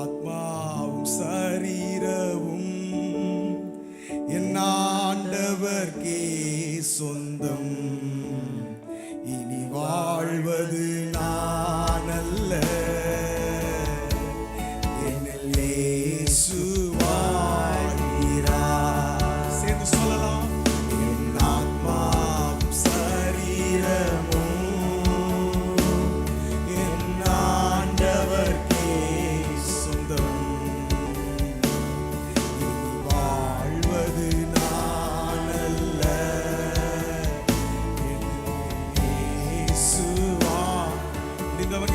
ஆத்மாவும் சரீரமும் என் ஆண்டவர்க்கே சொந்தம். இனி வாழ்வது நான் அல்ல, என்னில் இயேசு வாழ்கிறார். சேர்ந்து சொல்லலாம். என் ஆத்மாவும் சரீரமும் என் ஆண்டவர்க்கே சொந்தம். இனி வாழ்வது நான் அல்ல,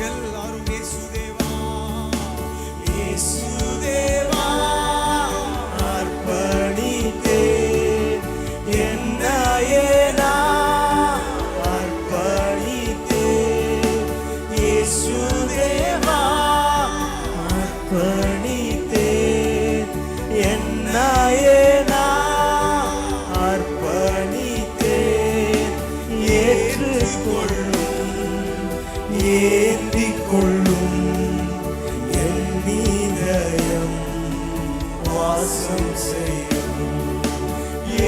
எல்லாரும் இயேசுதேவா இயேசுதேவா அர்ப்பணித்தேன், என்னையே நான் அர்ப்பணித்தேன். இயேசுதேவா அர்ப்பணித்தேன், என்னையே நான் அர்ப்பணித்தேன். ஏற்றுக்கொள்ளும் ஏந்திக் கொள்ளும் என் இதயம் வாசம் செய்யும்.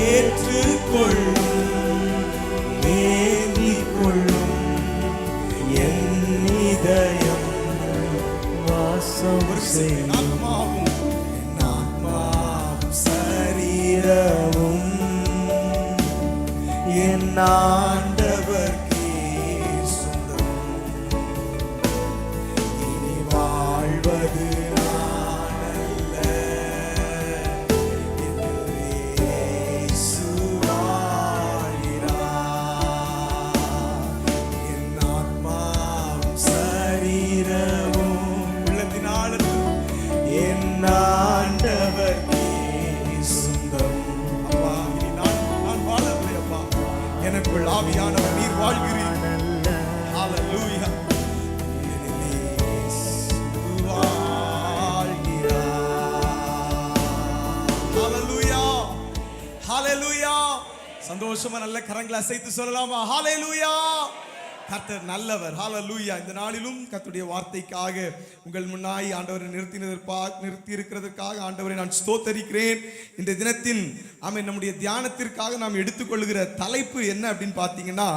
ஏற்றுக்கொள்ளும் ஏந்திக் கொள்ளும் என் இதயம் வாசம் செய்யும். என் ஆத்மாவும் சரீரமும் என் ஆண்டவர் எனக்குள் ஆவியானவர் நீர் வாழ்கிறீர். ஹல்லேலூயா. ஹல்லேலூயா. ஹல்லேலூயா. சந்தோஷமா நல்ல கரங்களை அசைத்து சொல்லலாமா? ஹல்லேலூயா. கர்த்தர் நல்லவர். ஹல்லேலூயா. இந்த நாளிலும் கர்த்தருடைய வார்த்தைக்காக உங்கள் முன்னாய் ஆண்டவரை நிறுத்தி இருக்கிறதற்காக ஆண்டவரை நான் ஸ்தோத்தரிக்கிறேன். இந்த தினத்தின் நம்முடைய தியானத்திற்காக நாம் எடுத்துக்கொள்கிற தலைப்பு என்ன அப்படின்னு பார்த்தீங்கன்னா,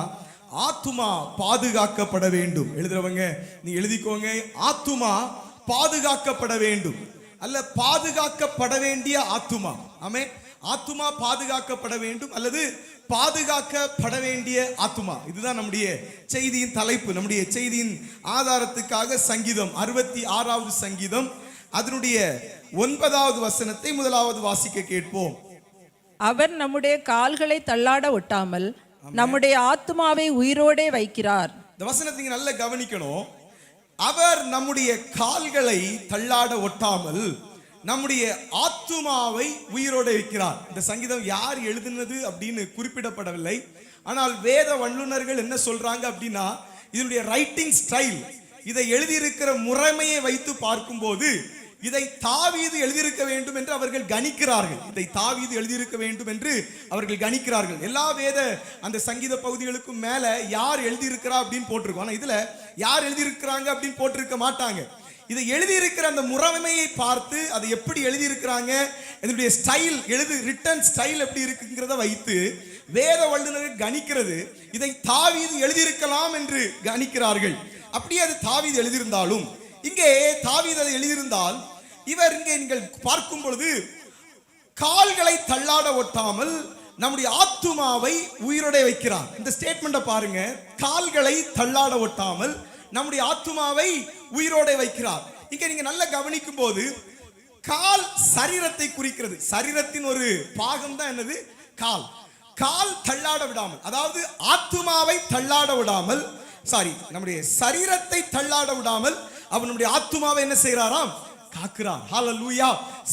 ஆத்துமா பாதுகாக்கப்பட வேண்டும். எழுதுறவங்க நீங்க எழுதிக்கோங்க. ஆத்துமா பாதுகாக்கப்பட வேண்டும், அல்ல பாதுகாக்கப்பட வேண்டிய ஆத்துமா. ஆமென். ஆத்துமா பாதுகாக்கப்பட வேண்டும் அல்லது பாதுகாக்கப்பட வேண்டிய ஆத்துமா. இதுதான் நம்முடைய செய்தியின் தலைப்பு. நம்முடைய செய்தியின் ஆதாரத்துக்காக சங்கீதம் 66வது சங்கீதம் அதனுடைய 9வது வசனத்தை முதலாவது வாசிக்க கேட்போம். அவர் நம்முடைய கால்களை தள்ளாட ஒட்டாமல் நம்முடைய ஆத்துமாவை உயிரோடே வைக்கிறார். இந்த வசனத்தை நீங்க நல்லா கவனிக்கணும். அவர் நம்முடைய கால்களை தள்ளாட ஒட்டாமல் நம்முடைய ஆத்துமாவை உயிரோட வைக்கிறார். இந்த சங்கீதம் யார் எழுதினது அப்படின்னு குறிப்பிடப்படவில்லை. ஆனால் வேத வல்லுநர்கள் என்ன சொல்றாங்க அப்படின்னா, இதனுடைய ரைட்டிங் ஸ்டைல், இதை எழுதியிருக்கிற முறைமையை வைத்து பார்க்கும்போது இதை தாவீது எழுதியிருக்க வேண்டும் என்று அவர்கள் கணிக்கிறார்கள். இதை தாவீது எழுதியிருக்க வேண்டும் என்று அவர்கள் கணிக்கிறார்கள். எல்லா வேத அந்த சங்கீத பகுதிகளுக்கும் மேல யார் எழுதியிருக்கிறா அப்படின்னு போட்டிருக்கோம். ஆனா இதுல யார் எழுதியிருக்கிறாங்க அப்படின்னு போட்டிருக்க மாட்டாங்க. இதை எழுதியிருக்கிற அந்த முறைமையை பார்த்து அதை எப்படி எழுதியிருக்கிறாங்க, இதனுடைய ஸ்டைல், ரிட்டன் ஸ்டைல் எப்படி இருக்குங்கிறத வைத்து வேத வல்லுநர்கள் கணிக்கிறது இதை தாவீது எழுதியிருக்கலாம் என்று கணிக்கிறார்கள். அப்படியே அது தாவீது எழுதியிருந்தாலும், இங்கே தாவீது அதை எழுதியிருந்தால், இவர் இங்கே நீங்கள் பார்க்கும் பொழுது கால்களை தள்ளாட ஒட்டாமல் நம்முடைய ஆத்துமாவை உயிரோட வைக்கிறார். இந்த ஸ்டேட்மெண்ட்டை பாருங்க. கால்களை தள்ளாட ஒட்டாமல் நம்முடைய ஆத்துமாவை உயிரோட வைக்கிறார். இங்க நீங்க நல்லா கவனிக்கும் போது கால் சரீரத்தை குறிக்கிறது. சரீரத்தின் ஒரு பாகம் தான் என்னது? கால். கால் தள்ளாட விடாமல், அதாவது ஆத்துமாவை தள்ளாட விடாமல், நம்முடைய சரீரத்தை தள்ளாட விடாமல் அவர் நம்முடைய ஆத்துமாவை என்ன செய்யறாராம்? காக்கிறார். ஹல்லேலூயா.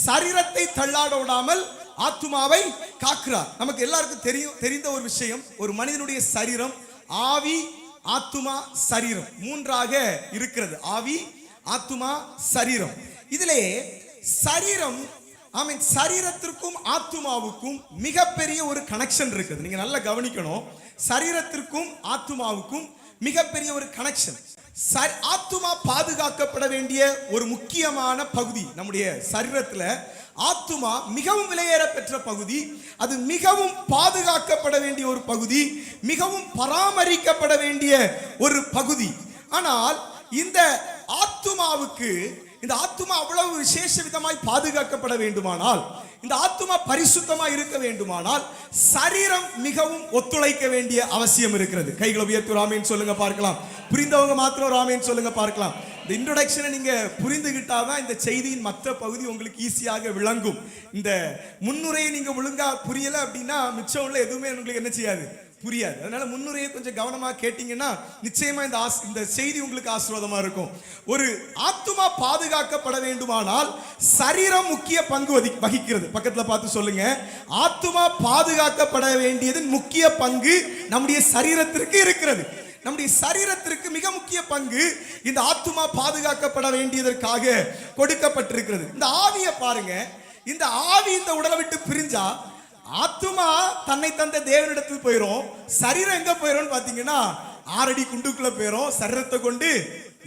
சரீரத்தை தள்ளாட விடாமல் ஆத்துமாவை காக்கிறார். நமக்கு எல்லாருக்கும் தெரிந்த ஒரு விஷயம், ஒரு மனிதனுடைய சரீரம் ஆவி, ஆத்துமா, சரீரம் மூன்றாக இருக்கிறது. ஆவி, ஆத்துமா, சரீரம். இதிலே சரீரம், சரீரத்திற்கும் ஆத்துமாவுக்கும் மிகப்பெரிய ஒரு கனெக்ஷன் இருக்குது. நீங்க நல்லா கவனிக்கணும். சரீரத்திற்கும் ஆத்துமாவுக்கும் மிகப்பெரிய ஒரு கனெக்ஷன். ஆத்துமா பாதுகாக்கப்பட வேண்டிய ஒரு முக்கியமான பகுதி. நம்முடைய சரீரத்துல ஆத்துமா மிகவும் விலையேற பெற்ற பகுதி. அது மிகவும் பாதுகாக்கப்பட வேண்டிய ஒரு பகுதி, மிகவும் பராமரிக்கப்பட வேண்டிய ஒரு பகுதி. ஆனால் இந்த ஆத்துமாவுக்கு, இந்த ஆத்துமா அவ்வளவு விசேஷ விதமாய் பாதுகாக்கப்பட வேண்டுமானால், இந்த ஆத்துமா பரிசுத்தமா இருக்க வேண்டுமானால், சரீரம் மிகவும் ஒத்துழைக்க வேண்டிய அவசியம் இருக்கிறது. கைகளை உயர்த்தி ஒரு ஆமேன் சொல்லுங்க பார்க்கலாம். புரிந்தவங்க மாத்திரம் ஒரு ஆமேன் சொல்லுங்க பார்க்கலாம். இந்த இன்ட்ரோடக்ஷனை நீங்க புரிந்துகிட்டாதான் இந்த செய்தியின் மற்ற பகுதி உங்களுக்கு ஈஸியாக விளங்கும். இந்த முன்னுரையை நீங்க ஒழுங்கா புரியல அப்படின்னா மிச்சம் உள்ள எதுவுமே உங்களுக்கு என்ன செய்யாது, புரியாது. அதனால முன்னுரையை கொஞ்சம் கவனமா கேட்டீங்கன்னா நிச்சயமா இந்த செய்தி உங்களுக்கு ஆசீர்வாதமா இருக்கும். ஒரு ஆத்துமா பாதுகாக்கப்பட வேண்டுமானால் சரீரம் முக்கிய பங்கு வகிக்கிறது. பக்கத்துல பார்த்து சொல்லுங்க, ஆத்துமா பாதுகாக்கப்பட வேண்டியதன் முக்கிய பங்கு நம்முடைய சரீரத்திற்கு இருக்கிறது. நம்முடைய சரீரத்திற்கு மிக முக்கிய பங்கு இந்த ஆத்துமா பாதுகாக்கப்பட வேண்டியதற்காக கொடுக்கப்பட்டிருக்கிறது. இந்த ஆவியை பாருங்க, இந்த ஆவி இந்த உடலை விட்டு பிரிஞ்சா ஆத்துமா தன்னை தந்த தேவனிடத்தில் போயிரும். சரீரம் எங்க போயிரும் பாத்தீங்கன்னா 6 அடி குண்டுக்குள்ள போயிரும். சரீரத்தை கொண்டு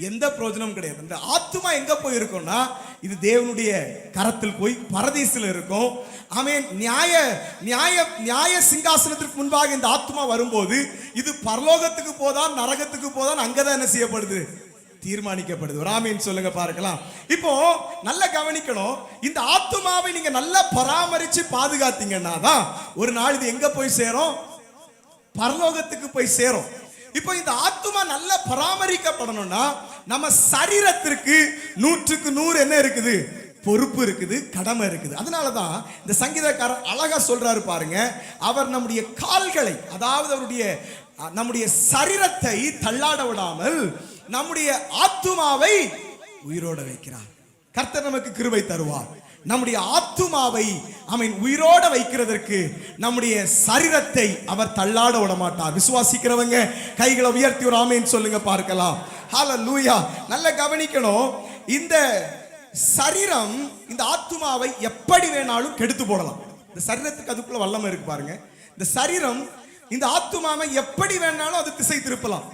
எந்த பிரயோஜனமும் கிடையாது. இந்த ஆத்துமா எங்க போயிருக்கும்னா இது தேவனுடைய கரத்தில் போய் பரதீசில் இருக்கும். ஆமென். நியாய சிங்காசனத்திற்கு முன்பாக இந்த ஆத்துமா வரும்போது இது பரலோகத்துக்கு போதான் நரகத்துக்கு போதான் அங்கதான் என்ன செய்யப்படுது, தீர்மானிக்கப்படுது. ஆமென் சொல்லுங்க பார்க்கலாம். இப்போ நல்லா கவனிக்கணும், இந்த ஆத்துமாவை நீங்க நல்லா பராமரிச்சு பாதுகாத்தீங்கன்னா தான் ஒரு நாள் இது எங்க போய் சேரும், பரலோகத்துக்கு போய் சேரும். இப்போ இந்த ஆத்துமா நல்லா பராமரிக்கப்படணும்னா நம்ம சரீரத்திற்கு 100க்கு 100 என்ன இருக்குது, பொறுப்பு இருக்குது, கடமை இருக்குது. அதனாலதான் இந்த சங்கீதக்காரர் அழகா சொல்றாரு பாருங்க, அவர் நம்முடைய கால்களை, அதாவது நம்முடைய சரீரத்தை தள்ளாட விடாமல் நம்முடைய ஆத்துமாவை உயிரோட வைக்கிறார். கர்த்தர் நமக்கு கிருபை தருவார். நம்முடைய ஆத்துமாவை அவன் உயிரோட வைக்கிறதற்கு நம்முடைய சரீரத்தை அவர் தள்ளாட விட மாட்டார். விசுவாசிக்கிறவங்க கைகளை உயர்த்தி ஒரு ஆமேன் சொல்லுங்க பார்க்கலாம். ஹல்லேலூயா. நல்ல கவனிக்கணும், இந்த சரீரம் இந்த ஆத்துமாவை எப்படி வேணாலும் கெடுத்து போடலாம். இந்த சரீரத்துக்கு அதுக்குள்ள வல்லமை இருக்கு பாருங்க. இந்த சரீரம் இந்த ஆத்துமாவை எப்படி வேணாலும் அது திசை திருப்பலாம்.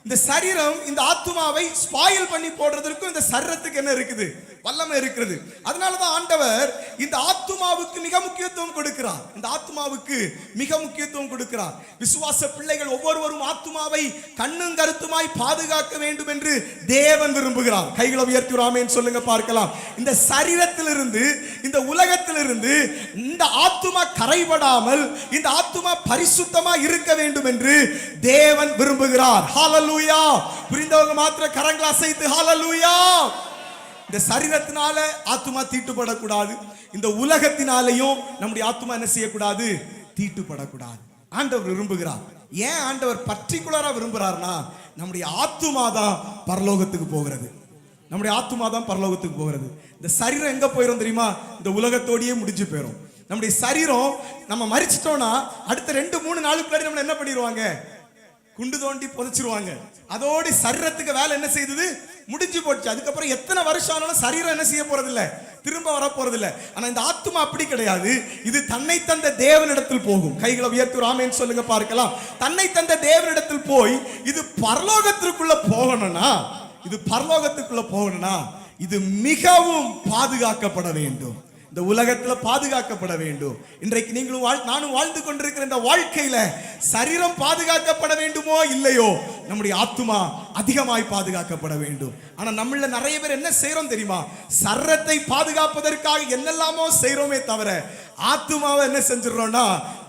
இந்த சரீரம் இந்த ஆத்துமாவை ஸ்பாயில் பண்ணி போடுறதற்கும் இந்த சரீரத்துக்கு என்ன இருக்குது, வல்லமை இருக்கிறது. அதனாலதான் ஆண்டவர் இந்த ஆத்துமாவுக்கு மிக முக்கியத்துவம் கொடுக்கிறார். இந்த ஆத்துமாவுக்கு மிக முக்கியத்துவம் கொடுக்கிறார். விசுவாச பிள்ளைகள் ஒவ்வொருவரும் ஆத்துமாவை கண்ணும் கருத்துமாய் பாதுகாக்க வேண்டும் என்று தேவன் விரும்புகிறார். கைகளை உயர்த்தி ஆமென் சொல்லுங்க பார்க்கலாம். இந்த சரீரத்திலிருந்து, இந்த உலகத்திலிருந்து இந்த ஆத்துமா கரைபடாமல் இந்த ஆத்துமா பரிசுத்தமா இருக்க வேண்டும் என்று தேவன் விரும்புகிறார். ஹல்லேலூயா. புரிந்தவங்க மாத்திரம் கரங்களை அசைத்து ஹல்லேலூயா. இந்த சரீரத்தினால ஆத்துமா தீட்டுப்படக்கூடாது, இந்த உலகத்தினாலையும் நம்முடைய ஆத்துமா என்ன செய்யக்கூடாது, தீட்டுப்படக்கூடாது. ஆண்டவர் விரும்புகிறார். ஏன் ஆண்டவர் பர்டிகுலரா விரும்புகிறார்னா நம்முடைய ஆத்துமா தான் பரலோகத்துக்கு போகிறது. நம்முடைய ஆத்துமா தான் பரலோகத்துக்கு போகிறது. இந்த சரீரம் எங்க போயிரும் தெரியுமா, இந்த உலகத்தோடயே முடிஞ்சு போயிடும். நம்முடைய சரீரம் நம்ம மரிச்சிட்டோம்னா அடுத்த 2-3 நாளுக்குள்ளாடி நம்ம என்ன பண்ணிடுவாங்க, குண்டு தோண்டி புதைச்சிருவாங்க. அதோடு சரீரத்துக்கு வேலை என்ன செய்தது, முடிஞ்சு போச்சு. அதுக்கப்புறம் எத்தனை வருஷம் ஆனாலும் சரீரம் என்ன செய்ய போறது இல்ல, திரும்ப வர போறது இல்ல. ஆனா இந்த ஆத்துமா அப்படி கிடையாது. இது தன்னை தந்த தேவனிடத்தில் போகும். கைகளை உயர்த்தி ஆமென் சொல்லுங்க பார்க்கலாம். தன்னை தந்த தேவனிடத்தில் போய் இது பரலோகத்திற்குள்ள போகணும்னா, இது மிகவும் பாதுகாக்கப்பட வேண்டும். இந்த உலகத்துல பாதுகாக்கப்பட வேண்டும். இன்றைக்கு நீங்களும் நானும் வாழ்ந்து கொண்டிருக்கிற இந்த வாழ்க்கையில சரீரம் பாதுகாக்கப்பட வேண்டுமோ இல்லையோ, நம்முடைய ஆத்துமா அதிகமாய் பாதுகாக்கப்பட வேண்டும். ஆனா நம்மள நிறைய பேர் என்ன செய்யறோம் தெரியுமா, சரீரத்தை பாதுகாப்பதற்காக என்னெல்லாமோ செய்யறோமே தவிர ஆத்துமாவை என்ன செஞ்சிடறோம்னா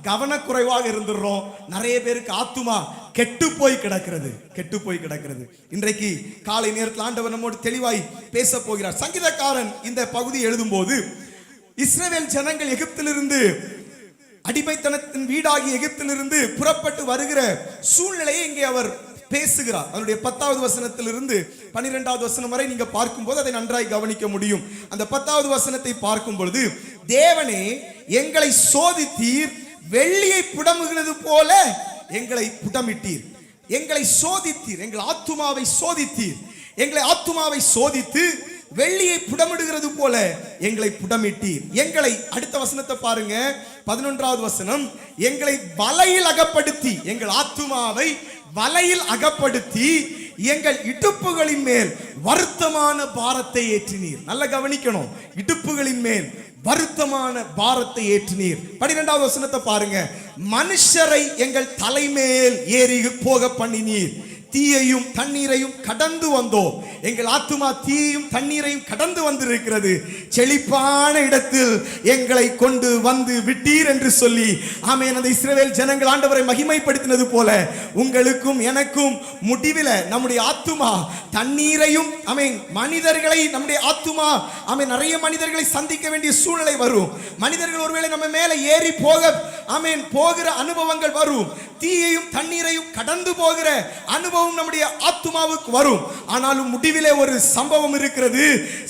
கவனக்குறைவாக இருந்துடுறோம். நிறைய பேருக்கு ஆத்துமா கெட்டு போய் கிடக்கிறது. இன்றைக்கு காலை நேரத்தில் ஆண்டவர் நம்மோடு தெளிவாய் பேச போகிறார். சங்கீதக்காரன் இந்த பகுதி எழுதும் போது இஸ்ரவேல் ஜனங்கள் எகிப்திலிருந்து, அடிமைத்தனத்தின் வீடாகி எகிப்திலிருந்து புறப்பட்டு வருகிற சூழ்நிலையை இங்கே அவர் பேசுகிறார். அதனுடைய 10வது வசனத்திலிருந்து 12வது வசனம் வரை நீங்க பார்க்கும்போது அதை நன்றாய் கவனிக்க முடியும். அந்த 10வது வசனத்தை பார்க்கும் பொழுது, தேவனே எங்களை சோதித்தீர், வெள்ளியை புடமுகிறது போல எங்களை புடமிட்டீர். எங்களை சோதித்தீர், எங்கள் ஆத்துமாவை சோதித்தீர். எங்களை ஆத்துமாவை சோதித்து வெள்ளியை புடமிடுகிறது போல எங்களை புடமிட்டீர். எங்களை, அடுத்த வசனத்தை பாருங்க, 11வது வசனம், எங்களை வலையில் அகப்படுத்தி, எங்கள் ஆத்துமாவை வலையில் அகப்படுத்தி எங்கள் இடுப்புகளின் மேல் வருத்தமான பாரத்தை ஏற்றினீர். நல்ல கவனிக்கணும், இடுப்புகளின் மேல் வருத்தமான பாரத்தை ஏற்றினீர். 12வது வசனத்தை பாருங்க. மனுஷரை எங்கள் தலைமேல் ஏறி போக பண்ணினீர், தீயையும் தண்ணீரையும் கடந்து வந்தோம். எங்கள் ஆத்துமா தீயையும் தண்ணீரையும் கடந்து வந்திருக்கிறது, செழிப்பான இடத்தில் எங்களை கொண்டு வந்து விட்டீர் என்று சொல்லி ஆமென். அந்த இஸ்ரவேல் ஜனங்கள் ஆண்டவரை மகிமைப்படுத்தினது போல உங்களுக்கும் எனக்கும் முடிவில் நம்முடைய ஆத்துமா தண்ணீரையும் ஆமென், மனிதர்களை நம்முடைய ஆத்துமா ஆமென், நிறைய மனிதர்களை சந்திக்க வேண்டிய சூழ்நிலை வரும். மனிதர்கள் ஒருவேளை நம்ம மேல ஏறி போக ஆமென் போகிற அனுபவங்கள் வரும். தீயையும் தண்ணீரையும் கடந்து போகிற அனுபவம் நம்முடைய ஆத்துமாவுக்கு வரும். ஆனாலும் முடிவிலே ஒரு சம்பவம் இருக்கிறது.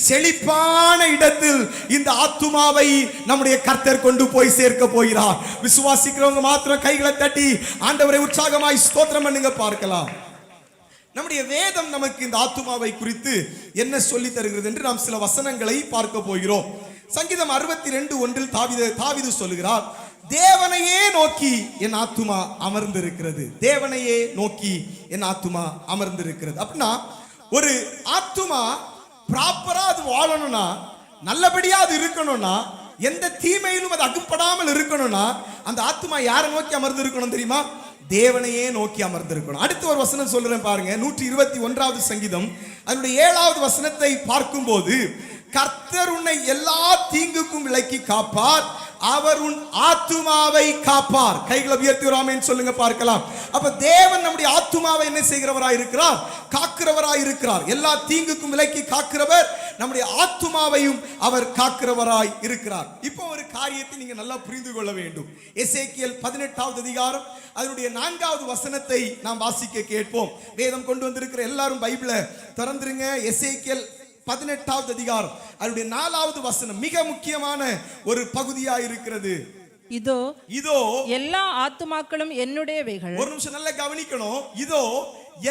செழிப்பான இடத்தில் இந்த ஆத்துமாவை நம்முடைய கர்த்தர் கொண்டு போய் சேர்க்க போகிறார். விசுவாசிக்கிறவங்க மாத்திரம் கைகளை தட்டி ஆண்டவரை உற்சாகமாய் ஸ்தோத்திரம் பண்ணுங்க பார்க்கலாம். நம்முடைய வேதம் நமக்கு இந்த ஆத்துமாவை குறித்து என்ன சொல்லி தருகிறது என்று நாம் சில வசனங்களை பார்க்க போகிறோம். சங்கீதம் 62:1 தாவீது சொல்லுகிறார், தேவனையே நோக்கி என் ஆத்துமா அமர்ந்திருக்கிறது. தேவனையே நோக்கி என் ஆத்துமா அமர்ந்திருக்கிறது. அப்படின்னா ஒரு ஆத்துமா ப்ராப்பரா அது வாழணும்னா, நல்லபடியா அது இருக்கணும்னா, எந்த தீமையிலும் அது அகுப்படாமல் இருக்கணும்னா அந்த ஆத்துமா யாரை நோக்கி அமர்ந்து இருக்கணும் தெரியுமா? தேவனையே நோக்கி அமர்ந்திருக்கணும். அடுத்து ஒரு வசனம் சொல்றேன் பாருங்க. 121வது சங்கீதம் அதனுடைய 7வது வசனத்தை பார்க்கும்போது, கர்த்தர் உன்னை எல்லா தீங்குக்கும் விலக்கி காப்பார், அவர் உன் ஆத்துமாவை காப்பார். கைகளை உயர்த்தி ஆமென் சொல்லுங்க பார்க்கலாம். அப்ப தேவன் நம்முடைய ஆத்துமாவை என்ன செய்கிறவராய் இருக்கிறார்? காக்கிறவராய் இருக்கிறார். எல்லா தீங்குக்கும் விலக்கி காக்கிறவர், நம்முடைய ஆத்துமாவையும் அவர் காக்கிறவராய் இருக்கிறார். இப்போ ஒரு காரியத்தை நீங்க நல்லா புரிந்து கொள்ள வேண்டும். எசேக்கியேல் 18வது அதிகாரம் அதனுடைய 4வது வசனத்தை நாம் வாசிக்க கேட்போம். வேதம் கொண்டு வந்திருக்கிற எல்லாரும் பைபிளை திறந்துருங்க. எசேக்கியேல் 18வது அதிகாரம் அதனுடைய 4வது வசனம் மிக முக்கியமான ஒரு பகுதியா இருக்கிறது. இதோ எல்லா ஆத்துமாக்களும் என்னுடையவைகள். ஒரு நிமிஷம் நல்லா கவனிக்கணும். இதோ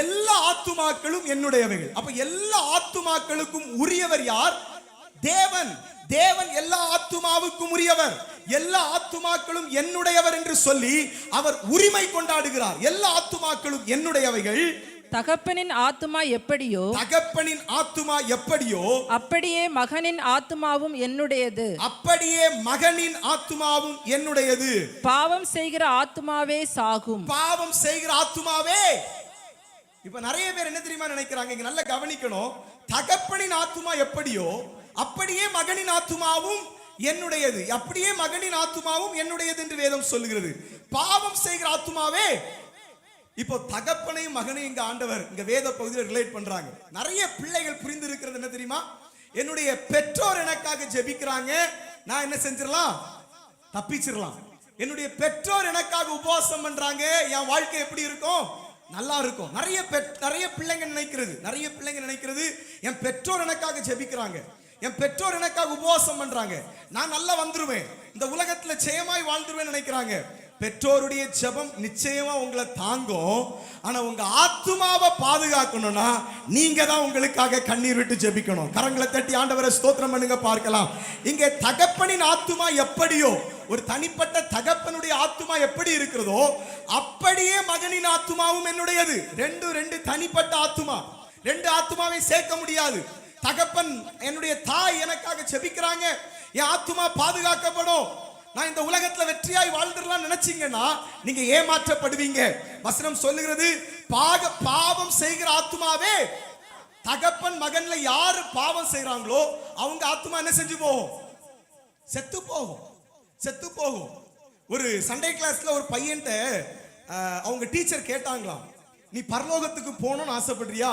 எல்லா ஆத்துமாக்களும் என்னுடையவைகள். அப்ப எல்லா ஆத்துமாக்களுக்கும் உரியவர் யார்? தேவன். தேவன் எல்லா ஆத்துமாவுக்கும் உரியவர். எல்லா ஆத்துமாக்களும் என்னுடையவர் என்று சொல்லி அவர் உரிமை கொண்டாடுகிறார். எல்லா ஆத்துமாக்களும் என்னுடையவைகள். தகப்பனின் ஆத்துமா எப்படியோ, தகப்பனின் ஆத்துமா எப்படியோ அப்படியே மகனின் ஆத்துமாவும் என்னுடையது. அப்படியே மகனின் ஆத்துமாவும் என்னுடையது. பாவம் செய்கிற ஆத்துமாவே சாகும். பாவம் செய்கிற ஆத்துமாவே. இப்ப நிறைய பேர் என்ன தெரியுமா நினைக்கிறாங்க? இங்க நல்லா கவனிக்கணும். தகப்பனின் ஆத்துமா எப்படியோ அப்படியே மகனின் ஆத்துமாவும் என்னுடையது. அப்படியே மகனின் ஆத்துமாவும் என்னுடையது என்று வேதம் சொல்லுகிறது. பாவம் செய்கிற ஆத்துமாவே. இப்போ தகப்பனையும் மகனையும் இங்க ஆண்டவர் இங்க வேத பகுதியில் ரிலேட் பண்றாங்க. நிறைய பிள்ளைகள் புரிந்து இருக்கிறது என்ன தெரியுமா? என்னுடைய பெற்றோர் எனக்காக ஜெபிக்கிறாங்க, நான் என்ன செஞ்சிடலாம்? தப்பிச்சிடலாம். என்னுடைய பெற்றோர் எனக்காக உபவாசம் பண்றாங்க, என் வாழ்க்கை எப்படி இருக்கும்? நல்லா இருக்கும். நிறைய பிள்ளைங்க நினைக்கிறது என் பெற்றோர் எனக்காக ஜெபிக்கிறாங்க, என் பெற்றோர் எனக்காக உபவாசம் பண்றாங்க, நான் நல்லா வந்துருவேன், இந்த உலகத்துல ஜெயமாய் வாழ்ந்துருவேன் நினைக்கிறாங்க. பெற்றோருடைய ஜெபம் நிச்சயமா உங்களை தாங்கும். ஆனா உங்க ஆத்துமாவை பாதுகாக்கணும்னா நீங்க தான் உங்களுக்காக கண்ணீர் விட்டு ஜெபிக்கணும். கரங்களை தட்டி ஆண்டவரை ஸ்தோத்திரம் பண்ணுங்க பார்க்கலாம். இங்கே தகப்பனின் ஆத்துமா எப்படியோ, ஒரு தனிப்பட்ட தகப்பனுடைய ஆத்துமா எப்படி இருக்கிறதோ அப்படியே மகனின் ஆத்துமாவும் என்னுடையது. ரெண்டு தனிப்பட்ட ஆத்துமா. ரெண்டு ஆத்துமாவை சேர்க்க முடியாது. தகப்பன், என்னுடைய தாய் எனக்காக ஜெபிக்கிறாங்க, என் ஆத்துமா பாதுகாக்கப்படும், நான் இந்த உலகத்துல வெற்றியாய் வாழ்ந்துடலாம் நினைச்சீங்கன்னா நீங்க ஏமாற்றப்படுவீங்க. வசனம் சொல்லுகிறது, பாவம் செய்கிற ஆத்துமாவே. தகப்பன் மகன்ல யாரு பாவம் செய்யறாங்களோ அவங்க ஆத்துமா என்ன செஞ்சு போகும்? செத்து போகும். ஒரு சண்டே கிளாஸ்ல ஒரு பையன்ட்ட அவங்க டீச்சர் கேட்டாங்களாம், நீ பரலோகத்துக்கு போகணும்னு ஆசைப்படுறியா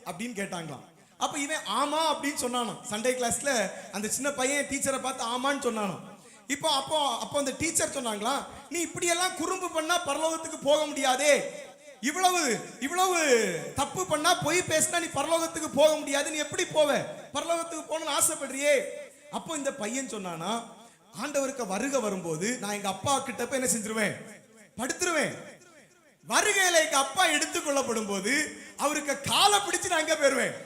அப்படின்னு கேட்டாங்களாம். அப்ப இவன் ஆமா அப்படின்னு சொன்னானோ. சண்டே கிளாஸ்ல அந்த சின்ன பையன் டீச்சரை பார்த்து ஆமான்னு சொன்னானோ. அப்போ அந்த டீச்சர் சொன்னாங்களா, நீ இப்படியெல்லாம் குறும்பு பண்ணா பரலோகத்துக்கு போக முடியாதே, இவ்வளவு தப்பு பண்ணா பொய் பேசினா நீ பரலோகத்துக்கு போக முடியாது, நீ எப்படி போவ? பரலோகத்துக்கு போகணும்னு ஆசைப்படுறியே. அப்போ இந்த பையன் சொன்னானா, ஆண்டவருக்கு வருகை வரும்போது நான் எங்க அப்பா கிட்ட போய் என்ன செஞ்சிருவேன்? படுத்துருவேன். வருகையில எங்க அப்பா எடுத்துக்கொள்ளப்படும் போது அவருக்கு காலை பிடிச்சு நான் எங்க போயிருவேன்.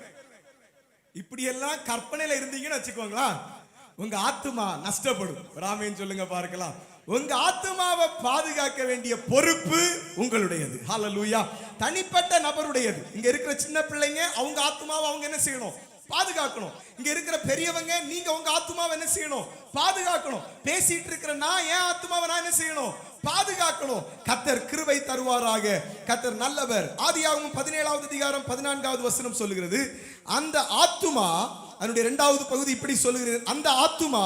இப்படியெல்லாம் கற்பனையில இருந்தீங்கன்னு வச்சுக்கோங்களா, உங்க ஆத்துமா நஷ்டப்படும். ராமேன்னு சொல்லுங்க பார்க்கலாம். உங்க ஆத்துமாவை பாதுகாக்க வேண்டிய பொறுப்பு உங்களுடையது. ஹல்லேலூயா. தனிப்பட்ட நபருடையது. இங்க இருக்கிற சின்ன பிள்ளைங்க அவங்க ஆத்துமாவை அவங்க என்ன செய்யணும்? பாதுகாக்கணும். இங்க இருக்கிற பெரியவங்க நீங்க உங்க ஆத்துமாவை என்ன செய்யணும்? பாதுகாக்கணும். பேசிட்டு இருக்கிற நான் என் ஆத்துமாவை நான் என்ன செய்யணும்? பாதுகாக்கணும். கர்த்தர் கிருபை தருவாராக. கர்த்தர் நல்லவர். ஆதியாகமம் 17வது அதிகாரம் 14வது வசனம் சொல்லுகிறது, அந்த ஆத்துமா, அதனுடைய 2வது பகுதி இப்படி சொல்லுகிறது, அந்த ஆத்துமா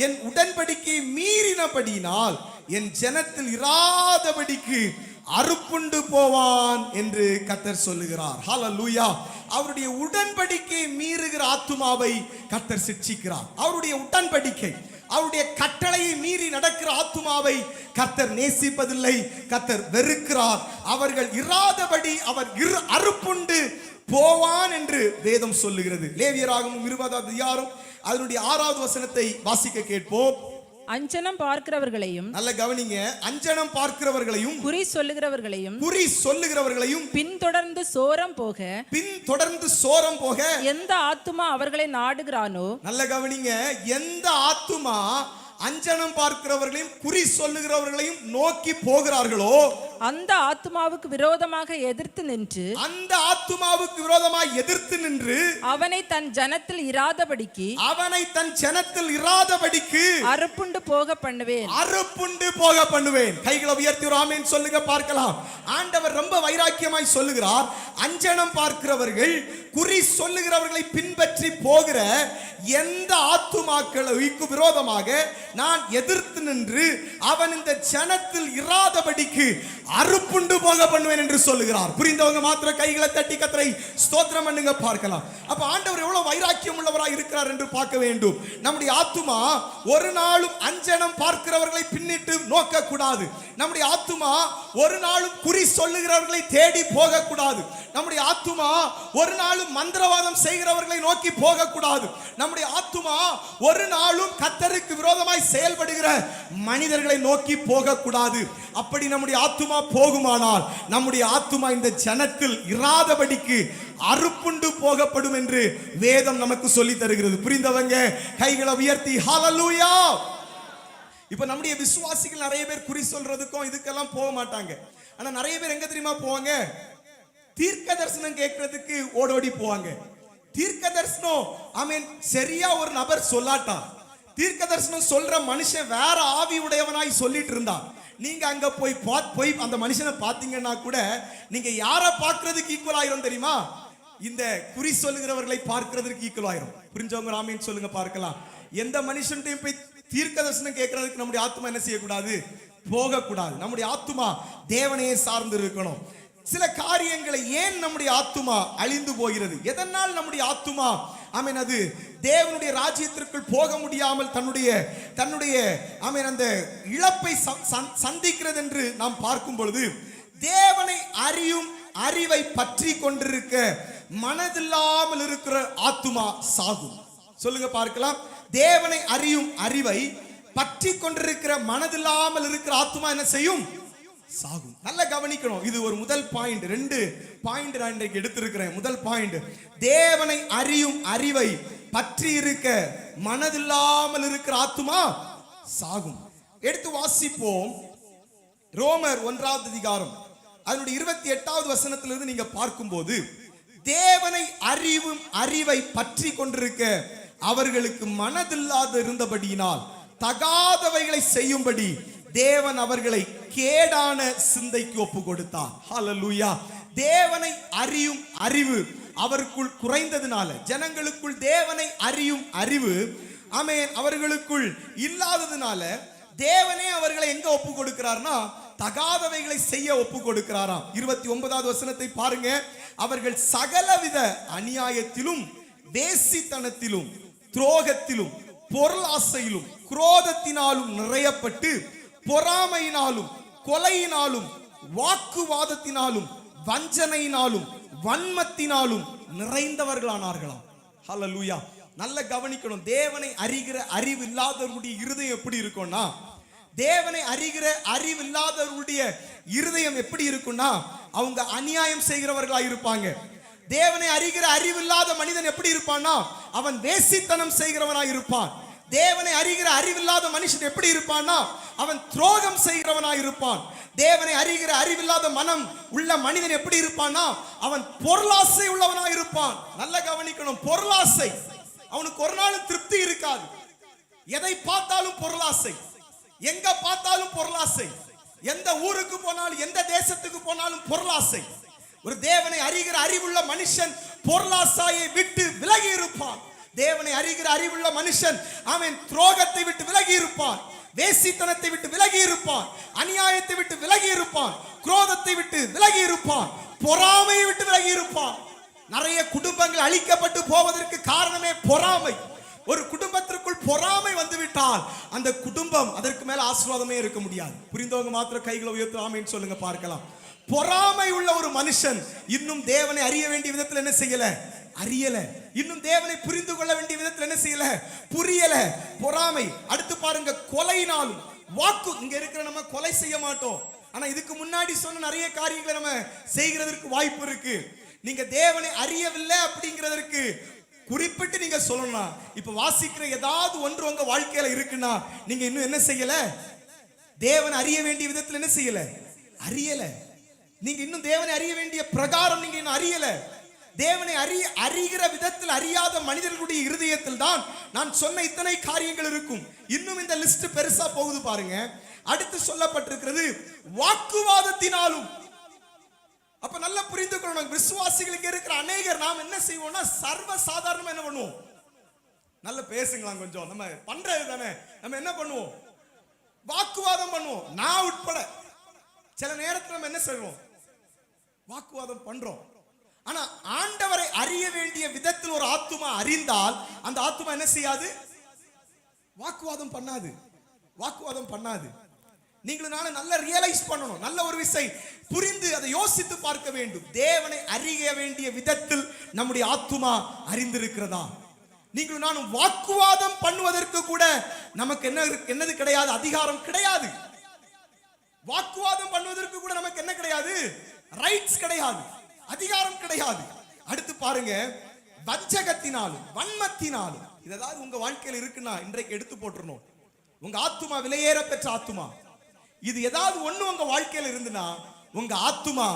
என் உடன்படிக்கை மீறினபடியினால் என் ஜனத்தில் இராதபடிக்கு அறுப்புண்டு போவான் என்று கர்த்தர் சொல்லுகிறார். ஹல்லேலூயா. அவருடைய உடன்படிக்கை மீறுகிற ஆத்துமாவை கர்த்தர் சிட்சிக்கிறார். அவருடைய உடன்படிக்கை, அவருடைய கட்டளையை மீறி நடக்கிற ஆத்துமாவை கர்த்தர் நேசிப்பதில்லை, கர்த்தர் வெறுக்கிறார். அவர்கள் இராதபடி அவர் அறுப்புண்டு போவான் என்று வேதம் சொல்லுகிறது. லேவியராகமம் 20வது அதிகாரம் அதனுடைய 6வது வசனத்தை வாசிக்க கேட்போம். அஞ்சனம் பார்க்கிறவர்களையும், நல்ல கவனிங்க, அஞ்சனம் பார்க்கிறவர்களையும் குறி சொல்லுகிறவர்களையும் பின்தொடர்ந்து சோரம் போக எந்த ஆத்துமா அவர்களை நாடுகிறானோ, நல்ல கவனிங்க, எந்த ஆத்துமா அஞ்சனம் பார்க்கிறவர்களையும் குறி சொல்லுகிறவர்களையும் நோக்கி போகிறார்களோ அந்த ஆத்துமாவுக்கு விரோதமாக எதிர்த்து நின்று அவனை தன் ஜனத்தில் இராதபடிக்கு அறுப்புண்டு போக பண்ணுவேன். கைகளை உயர்த்தி ஒரு ஆமென் சொல்லுங்க பார்க்கலாம். ஆண்டவர் ரொம்ப வைராக்கியமாய் சொல்லுகிறார், அஞ்சனம் பார்க்கிறவர்கள் குறி சொல்லுகிறவர்களை பின்பற்றி போகிற எந்த ஆத்துமாக்களுக்கு விரோதமாக நான் எதிர்த்து நின்று அவன் இந்த ஜனத்தில் இராதபடிக்கு அறுப்புண்டு போக பண்ணுவேன் என்று சொல்லுகிறார். புரிந்தவங்க மாத்திரம் கைகளை தட்டி கர்த்தரை ஸ்தோத்திரம் பண்ணுங்க பார்க்கலாம். அப்ப ஆண்டவர் எவ்வளவு வைராக்கியம் உள்ளவராய் இருக்கிறார் என்று பார்க்க வேண்டும். நம்முடைய ஆத்துமா ஒரு நாளும் அஞ்சனம் பார்க்கிறவர்களை பின்னிட்டு நோக்க கூடாது. நம்முடைய ஆத்துமா ஒரு நாளும் குறி சொல்லுகிறவர்களை தேடி போக கூடாது. நம்முடைய ஆத்துமா ஒரு நாளும் மந்திரவாதம் செய்கிறவர்களை நோக்கி போக கூடாது. நம்முடைய ஆத்துமா ஒரு நாளும் கர்த்தருக்கு விரோதமாய் செயல்படுகிற மனிதர்களை நோக்கி போக கூடாது. அப்படி நம்முடைய ஆத்துமா போகுமானால் நம்முடைய ஆத்துமா இந்த ஜனத்தில் இராதபடிக்கு அறுப்புண்டு போகப்படும் என்று வேதம் நமக்கு சொல்லி தருகிறது. புரிந்தவங்க கைகளை உயர்த்தி ஹல்லேலூயா. இப்ப நம்முடைய விசுவாசிகள் நிறைய பேர் குறி சொல்றதுக்கும் இதுக்கெல்லாம் போக மாட்டாங்க. ஆனா நிறைய பேர் எங்க தெரியுமா போவாங்க? தீர்க்க தரிசனம் கேட்கறதுக்கு ஓடோடி போவாங்க. தீர்க்க தரிசனம் ஆமென் சரியா ஒரு நபர் சொல்லாட்டா, தீர்க்க தரிசனம் சொல்ற மனுஷன் வேற ஆவி உடையவனாய் சொல்லிட்டு இருந்தா, நீங்க அங்க போய் அந்த மனுஷனை பாத்தீங்கன்னா கூட நீங்க யாரை பார்க்கிறதுக்கு ஈக்குவல் ஆயிரும் தெரியுமா? இந்த குறி சொல்லுகிறவர்களை பார்க்கிறதுக்கு ஈக்குவல் ஆயிரும். புரிஞ்சவங்க ஆமென் சொல்லுங்க பார்க்கலாம். எந்த மனுஷன்டையும் போய் தீர்க்க தரிசனம் கேட்கறதுக்கு நம்முடைய ஆத்துமா என்ன செய்யக்கூடாது? போகக்கூடாது. நம்முடைய ஆத்துமா தேவனையே சார்ந்து இருக்கணும். சில காரியங்களை ஏன் நம்முடைய ஆத்துமா அழிந்து போகிறது? எதனால் நம்முடைய ஆத்துமா ஆமென் அது தேவனுடைய ராஜ்யத்திற்குள் போக முடியாமல் தன்னுடைய ஆமென் அந்த இழப்பை சந்திக்கிறது என்று நாம் பார்க்கும் பொழுது, தேவனை அறியும் அறிவை பற்றி கொண்டிருக்க மனதில்லாமல் இருக்கிற ஆத்துமா சாகும். சொல்லுங்க பார்க்கலாம். தேவனை அறியும் அறிவை பற்றி கொண்டிருக்கிற மனதில்லாமல் இருக்கிற ஆத்துமா என்ன செய்யும்? சாகும். நல்ல கவனிக்கணும். இது ஒரு முதல் பாயிண்ட். 2 பாயிண்ட் நான் இன்றைக்கு எடுத்திருக்கிறேன். முதல் பாயிண்ட், தேவனை அறியும் அறிவை பற்றி இருக்க மனதில்லாமல் இருக்கிற ஆத்துமா சாகும். எடுத்து வாசிப்போம். ரோமர் 1வது அதிகாரம் அதனுடைய 28வது வசனத்திலிருந்து நீங்க பார்க்கும்போது, தேவனை அறிவும் அறிவை பற்றி கொண்டிருக்க அவர்களுக்கு மனதில்லாத இருந்தபடியினால் தகாதவைகளை செய்யும்படி தேவன் அவர்களை கேடான சிந்தைக்கு ஒப்பு கொடுத்தார். ஹல்லேலூயா. தேவனை அறியும் அறிவு அவருக்குள் குறைந்ததினால, ஜனங்களுக்குள் தேவனை அறியும் அறிவு ஆமென் அவர்களுக்குள் இல்லாததினால தேவனே அவர்களை எங்க ஒப்பு கொடுக்கிறார்னா தகாதவைகளை செய்ய ஒப்பு கொடுக்கிறாராம். 29வது வசனத்தை பாருங்க. அவர்கள் சகலவித அநியாயத்திலும் வேசித்தனத்திலும் துரோகத்திலும் பொருள் ஆசையிலும் குரோதத்தினாலும் நிறையப்பட்டு பொறாமையினாலும் கொலையினாலும் வாக்குவாதத்தினாலும் வஞ்சனையினாலும் வன்மத்தினாலும் நிறைந்தவர்களானார்களாம். ஹல்லேலூயா. நல்ல கவனிக்கணும். தேவனை அறிகிற அறிவு இல்லாதவருடைய இருதயம் எப்படி இருக்கும்னா, தேவனை அறிகிற அறிவு இல்லாதவருடைய இருதயம் எப்படி இருக்கும்னா, அவங்க அநியாயம் செய்கிறவர்களா இருப்பாங்க. தேவனை அறிகிற அறிவில்லாத மனிதன் எப்படி இருப்பான்னா, அவன் வேசித்தனம் செய்கிறவனாய் இருப்பான். தேவனை அறிகிற அறிவில்லாத மனுஷன் எப்படி இருப்பான்னா அவன் துரோகம் செய்கிறவனாய் இருப்பான். தேவனை அறிகிற அறிவில்லாத மனம் உள்ள மனிதன் எப்படி இருப்பான்னா அவன் பொருளாசை உள்ளவனாய் இருப்பான். நல்ல கவனிக்கணும், பொருளாசை. அவனுக்கு ஒரு நாளும் திருப்தி இருக்காது. எதை பார்த்தாலும் பொருளாசை, எங்க பார்த்தாலும் பொருளாசை, எந்த ஊருக்கு போனாலும் எந்த தேசத்துக்கு போனாலும் பொருளாசை. ஒரு தேவனை அறிகிற அறிவுள்ள மனுஷன் பொருளாசையை விட்டு விலகி இருப்பான். தேவனை அறிகிற அறிவுள்ள மனுஷன் அவன் துரோகத்தை விட்டு விலகி இருப்பான், வேசித்தனத்தை விட்டு விலகி இருப்பான், அநியாயத்தை விட்டு விலகி இருப்பான், குரோதத்தை விட்டு விலகி இருப்பான், பொறாமையை விட்டு விலகி இருப்பான். நிறைய குடும்பங்கள் அழிக்கப்பட்டு போவதற்கு காரணமே பொறாமை. ஒரு குடும்பத்திற்குள் பொறாமை வந்துவிட்டால் அந்த குடும்பம் அதற்கு மேல ஆசீர்வாதமே இருக்க முடியாது. புரிந்தவங்க மாத்திரம் கைகளை உயர்த்து ஆமென் சொல்லுங்க பார்க்கலாம். பொறாமை உள்ள ஒரு மனுஷன் இன்னும் தேவனை அறிய வேண்டிய விதத்தில் என்ன செய்யல? அறியல. இன்னும் தேவனை புரிந்து கொள்ள வேண்டிய விதத்தில் என்ன செய்யல? புரியல. பொறாமை. அடுத்து பாருங்க, கொலைனாலும் வாக்கு. இங்க இருக்கிற நம்ம கொலை செய்ய மாட்டோம், ஆனா இதுக்கு முன்னாடி சொன்ன நிறைய காரியங்களை நம்ம செய்கிறதற்கு வாய்ப்பு இருக்கு. நீங்க தேவனை அறியவில்லை அப்படிங்கிறதற்கு குறிப்பிட்டு நீங்க சொல்லணும். இப்ப வாசிக்கிற ஏதாவது ஒன்று உங்க வாழ்க்கையில இருக்குன்னா நீங்க இன்னும் என்ன செய்யல? தேவனை அறிய வேண்டிய விதத்தில் என்ன செய்யல? அறியல. நீங்க இன்னும் தேவனை அறிய வேண்டிய பிரகாரம் நீங்க இன்னும் அறியல. தேவனை அறிகிற விதத்தில் அறியாத மனிதர்களுடைய இருதயத்தில் தான் நான் சொன்ன இத்தனை காரியங்கள் இருக்கும். இன்னும் இந்த லிஸ்ட் பெருசா போகுது பாருங்க. அடுத்து சொல்லப்பட்டிருக்கிறது வாக்குவாதத்தினாலும். அப்ப நல்லா புரிந்து கொள்ளணும், விசுவாசிகளுக்கு இருக்கிற அநேகர் நாம் என்ன செய்வோம்னா சர்வ சாதாரணமா என்ன பண்ணுவோம்? நல்ல பேசுங்களா கொஞ்சம், நம்ம பண்றது தானே. நம்ம என்ன பண்ணுவோம்? வாக்குவாதம் பண்ணுவோம். நான் உட்பட சில நேரத்தில் நம்ம என்ன செய்வோம்? வாக்குவாதம் பண்றோம். ஆனா ஆண்டவரை அறிய வேண்டிய விதத்தில் ஒரு ஆத்துமா அறிந்தால் அந்த ஆத்துமா என்ன செய்யாது? வாக்குவாதம் பண்ணாது. வாக்குவாதம் பண்ணாது. நீங்களும் நானும் நல்ல ரியலைஸ் பண்ணணும், நல்ல ஒரு விஷயம் புரிந்து அதை யோசித்து பார்க்க வேண்டும். தேவனை அறிய வேண்டிய விதத்தில் நம்முடைய ஆத்துமா அறிந்திருக்கிறதா? நீங்களும் நானும் வாக்குவாதம் பண்ணுவதற்கு கூட நமக்கு என்னது கிடையாது? அதிகாரம் கிடையாது. வாக்குவாதம் பண்ணுவதற்கு கூட நமக்கு என்ன கிடையாது? ரைட்ஸ் கிடையாது, அதிகாரம் கிடையாது. அடுத்து பாருங்க, வஞ்சகத்தினாலும் வன்மத்தினாலும். இது ஏதாவது உங்க வாழ்க்கையில் இருக்குன்னா இன்றைக்கு எடுத்து போட்டுறணும். உங்க ஆத்துமா விலையேற பெற்ற ஆத்துமா. இது ஏதாவது ஒண்ணு உங்க வாழ்க்கையில் இருந்துன்னா உங்க ஆத்துமா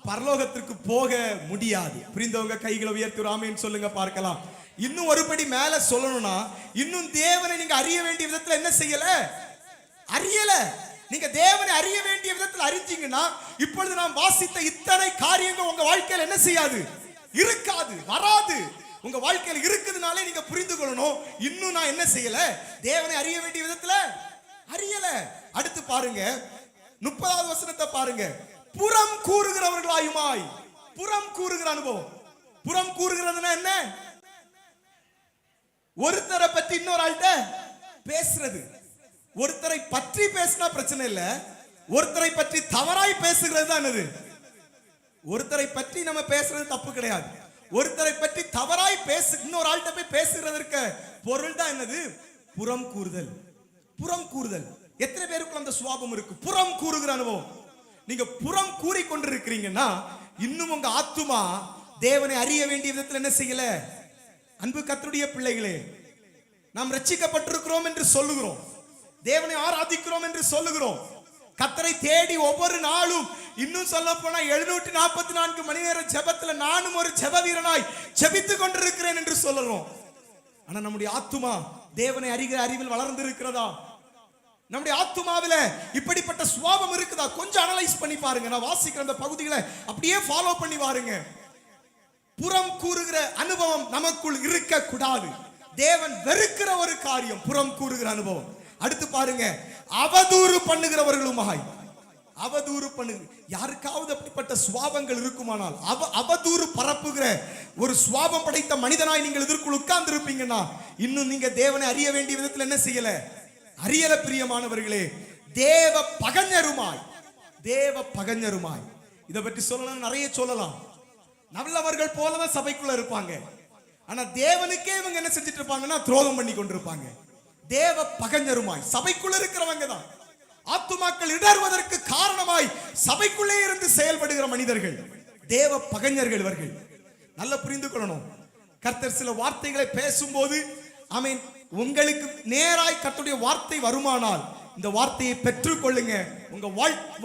பரலோகத்திற்கு போக முடியாது. புரிந்தவங்க கைகளை உயர்த்தி ஆமென் சொல்லுங்க பார்க்கலாம். இன்னும் ஒருபடி மேல சொல்லணும்னா இன்னும் தேவனை நீங்க அறிய வேண்டிய விதத்துல என்ன செய்யல? அறியல. நீங்க தேவனை அறிய வேண்டிய விதத்தில் அறிஞ்சீங்கன்னா இப்பொழுது நாம் வாசித்த இத்தனை காரியங்கள் உங்க வாழ்க்கையில் என்ன செய்யாது? இருக்காது, வராது. உங்க வாழ்க்கையில் இருக்குதுனாலே நீங்க புரிந்து கொள்ளணும், இன்னும் நான் என்ன செய்யல? தேவனை அறிய வேண்டிய விதத்துல அறியல. அடுத்து பாருங்க, 30வது வசனத்தை பாருங்க. புறம் கூறுகிறவர்களாயுமாய். புறம் கூறுகிற அனுபவம். புறம் கூறுகிறதுனா என்ன? ஒருத்தரை பத்தி இன்னொரு ஆள்கிட்ட பேசுறது. ஒருத்தரை பற்றி பேசினா பிரச்சனை இல்ல, ஒருத்தரை பற்றி தவறாய் பேசுகிறது தான் என்னது? ஒருத்தரை பற்றி நம்ம பேசுறது தப்பு கிடையாது. ஒருத்தரை பற்றி தவறாய் இன்னொரு ஆள்கிட்ட போய் பேசுகிறதற்கு பொருள் தான் என்னது? புறம் கூறுதல். புறம் கூறுதல். எத்தனை பேருக்கு அந்த சுபாவம் இருக்கு? புறம் கூறுகிற அனுபவம். நீங்க புறம் கூறி கொண்டிருக்கிறீங்கன்னா இன்னும் உங்க ஆத்துமா தேவனை அறிய வேண்டிய விதத்தில் என்ன செய்யல? அன்பு கர்த்தருடைய பிள்ளைகளே, நாம் ரட்சிக்கப்பட்டிருக்கிறோம் என்று சொல்லுகிறோம், தேவனை ஆராதிக்கிறோம் என்று சொல்லுகிறோம், கர்த்தரை தேடி ஒவ்வொரு நாளும், இன்னும் சொல்ல போனா 744 மணி நேர ஜெபத்துல நானும் ஒரு ஜெப வீரனாய் ஜெபித்துக் கொண்டிருக்கிறேன் என்று சொல்லலாம். ஆனா நம்முடைய ஆத்துமா தேவனை அறிகிற அறிவில் வளர்ந்து இருக்கிறதா? நம்முடைய ஆத்துமாவில இப்படிப்பட்ட சுபாவம் இருக்குதா? கொஞ்சம் அனலைஸ் பண்ணி பாருங்க. நான் வாசிக்கிற அந்த பகுதிகளை அப்படியே ஃபாலோ பண்ணி பாருங்க. புறம் கூறுகிற அனுபவம் நமக்குள் இருக்க கூடாது. தேவன் வெறுக்கிற ஒரு காரியம் புறம் கூறுகிற அனுபவம். அடுத்து பாருங்க, அவதூறு பண்ணுகிறவர்களுமாய். அவதூறு பண்ணுங்க. யாருக்காவது அப்படிப்பட்ட சுபாவங்கள் இருக்குமானால் அவதூறு பரப்புகிற ஒரு சுபாவம் படைத்த மனிதனாய் நீங்கள் இதற்குள் உட்கார்ந்து இருப்பீங்கன்னா இன்னும் நீங்க தேவனை அறிய வேண்டிய விதத்தில் என்ன செய்யல? அறியல. பிரியமானவர்களே, தேவ பகஞருமாய். தேவ பகஞருமாய். இதை பற்றி சொல்லலாம், நிறைய சொல்லலாம். நல்லவர்கள் போலதான் சபைக்குள்ள இருப்பாங்க, ஆனா தேவனுக்கே இவங்க என்ன செஞ்சிட்டு இருப்பாங்கன்னா துரோகம் பண்ணி கொண்டிருப்பாங்க. தேவ பகஞருமாய். சபைக்குள்ள இருக்கிறவங்க தான் ஆத்துமாக்கள் இடறுவதற்கு காரணமாய் சபைக்குள்ளே இருந்து செயல்படுகிற மனிதர்கள் தேவ பகஞர்கள். இவர்கள் நல்ல புரிந்து கொள்ளணும். கர்த்தர் சில வார்த்தைகளை பேசும்போது ஆமென், உங்களுக்கு நேராய் கர்த்தருடைய வார்த்தை வருமானால் இந்த வார்த்தையை பெற்றுக்கொள்ளுங்க. உங்க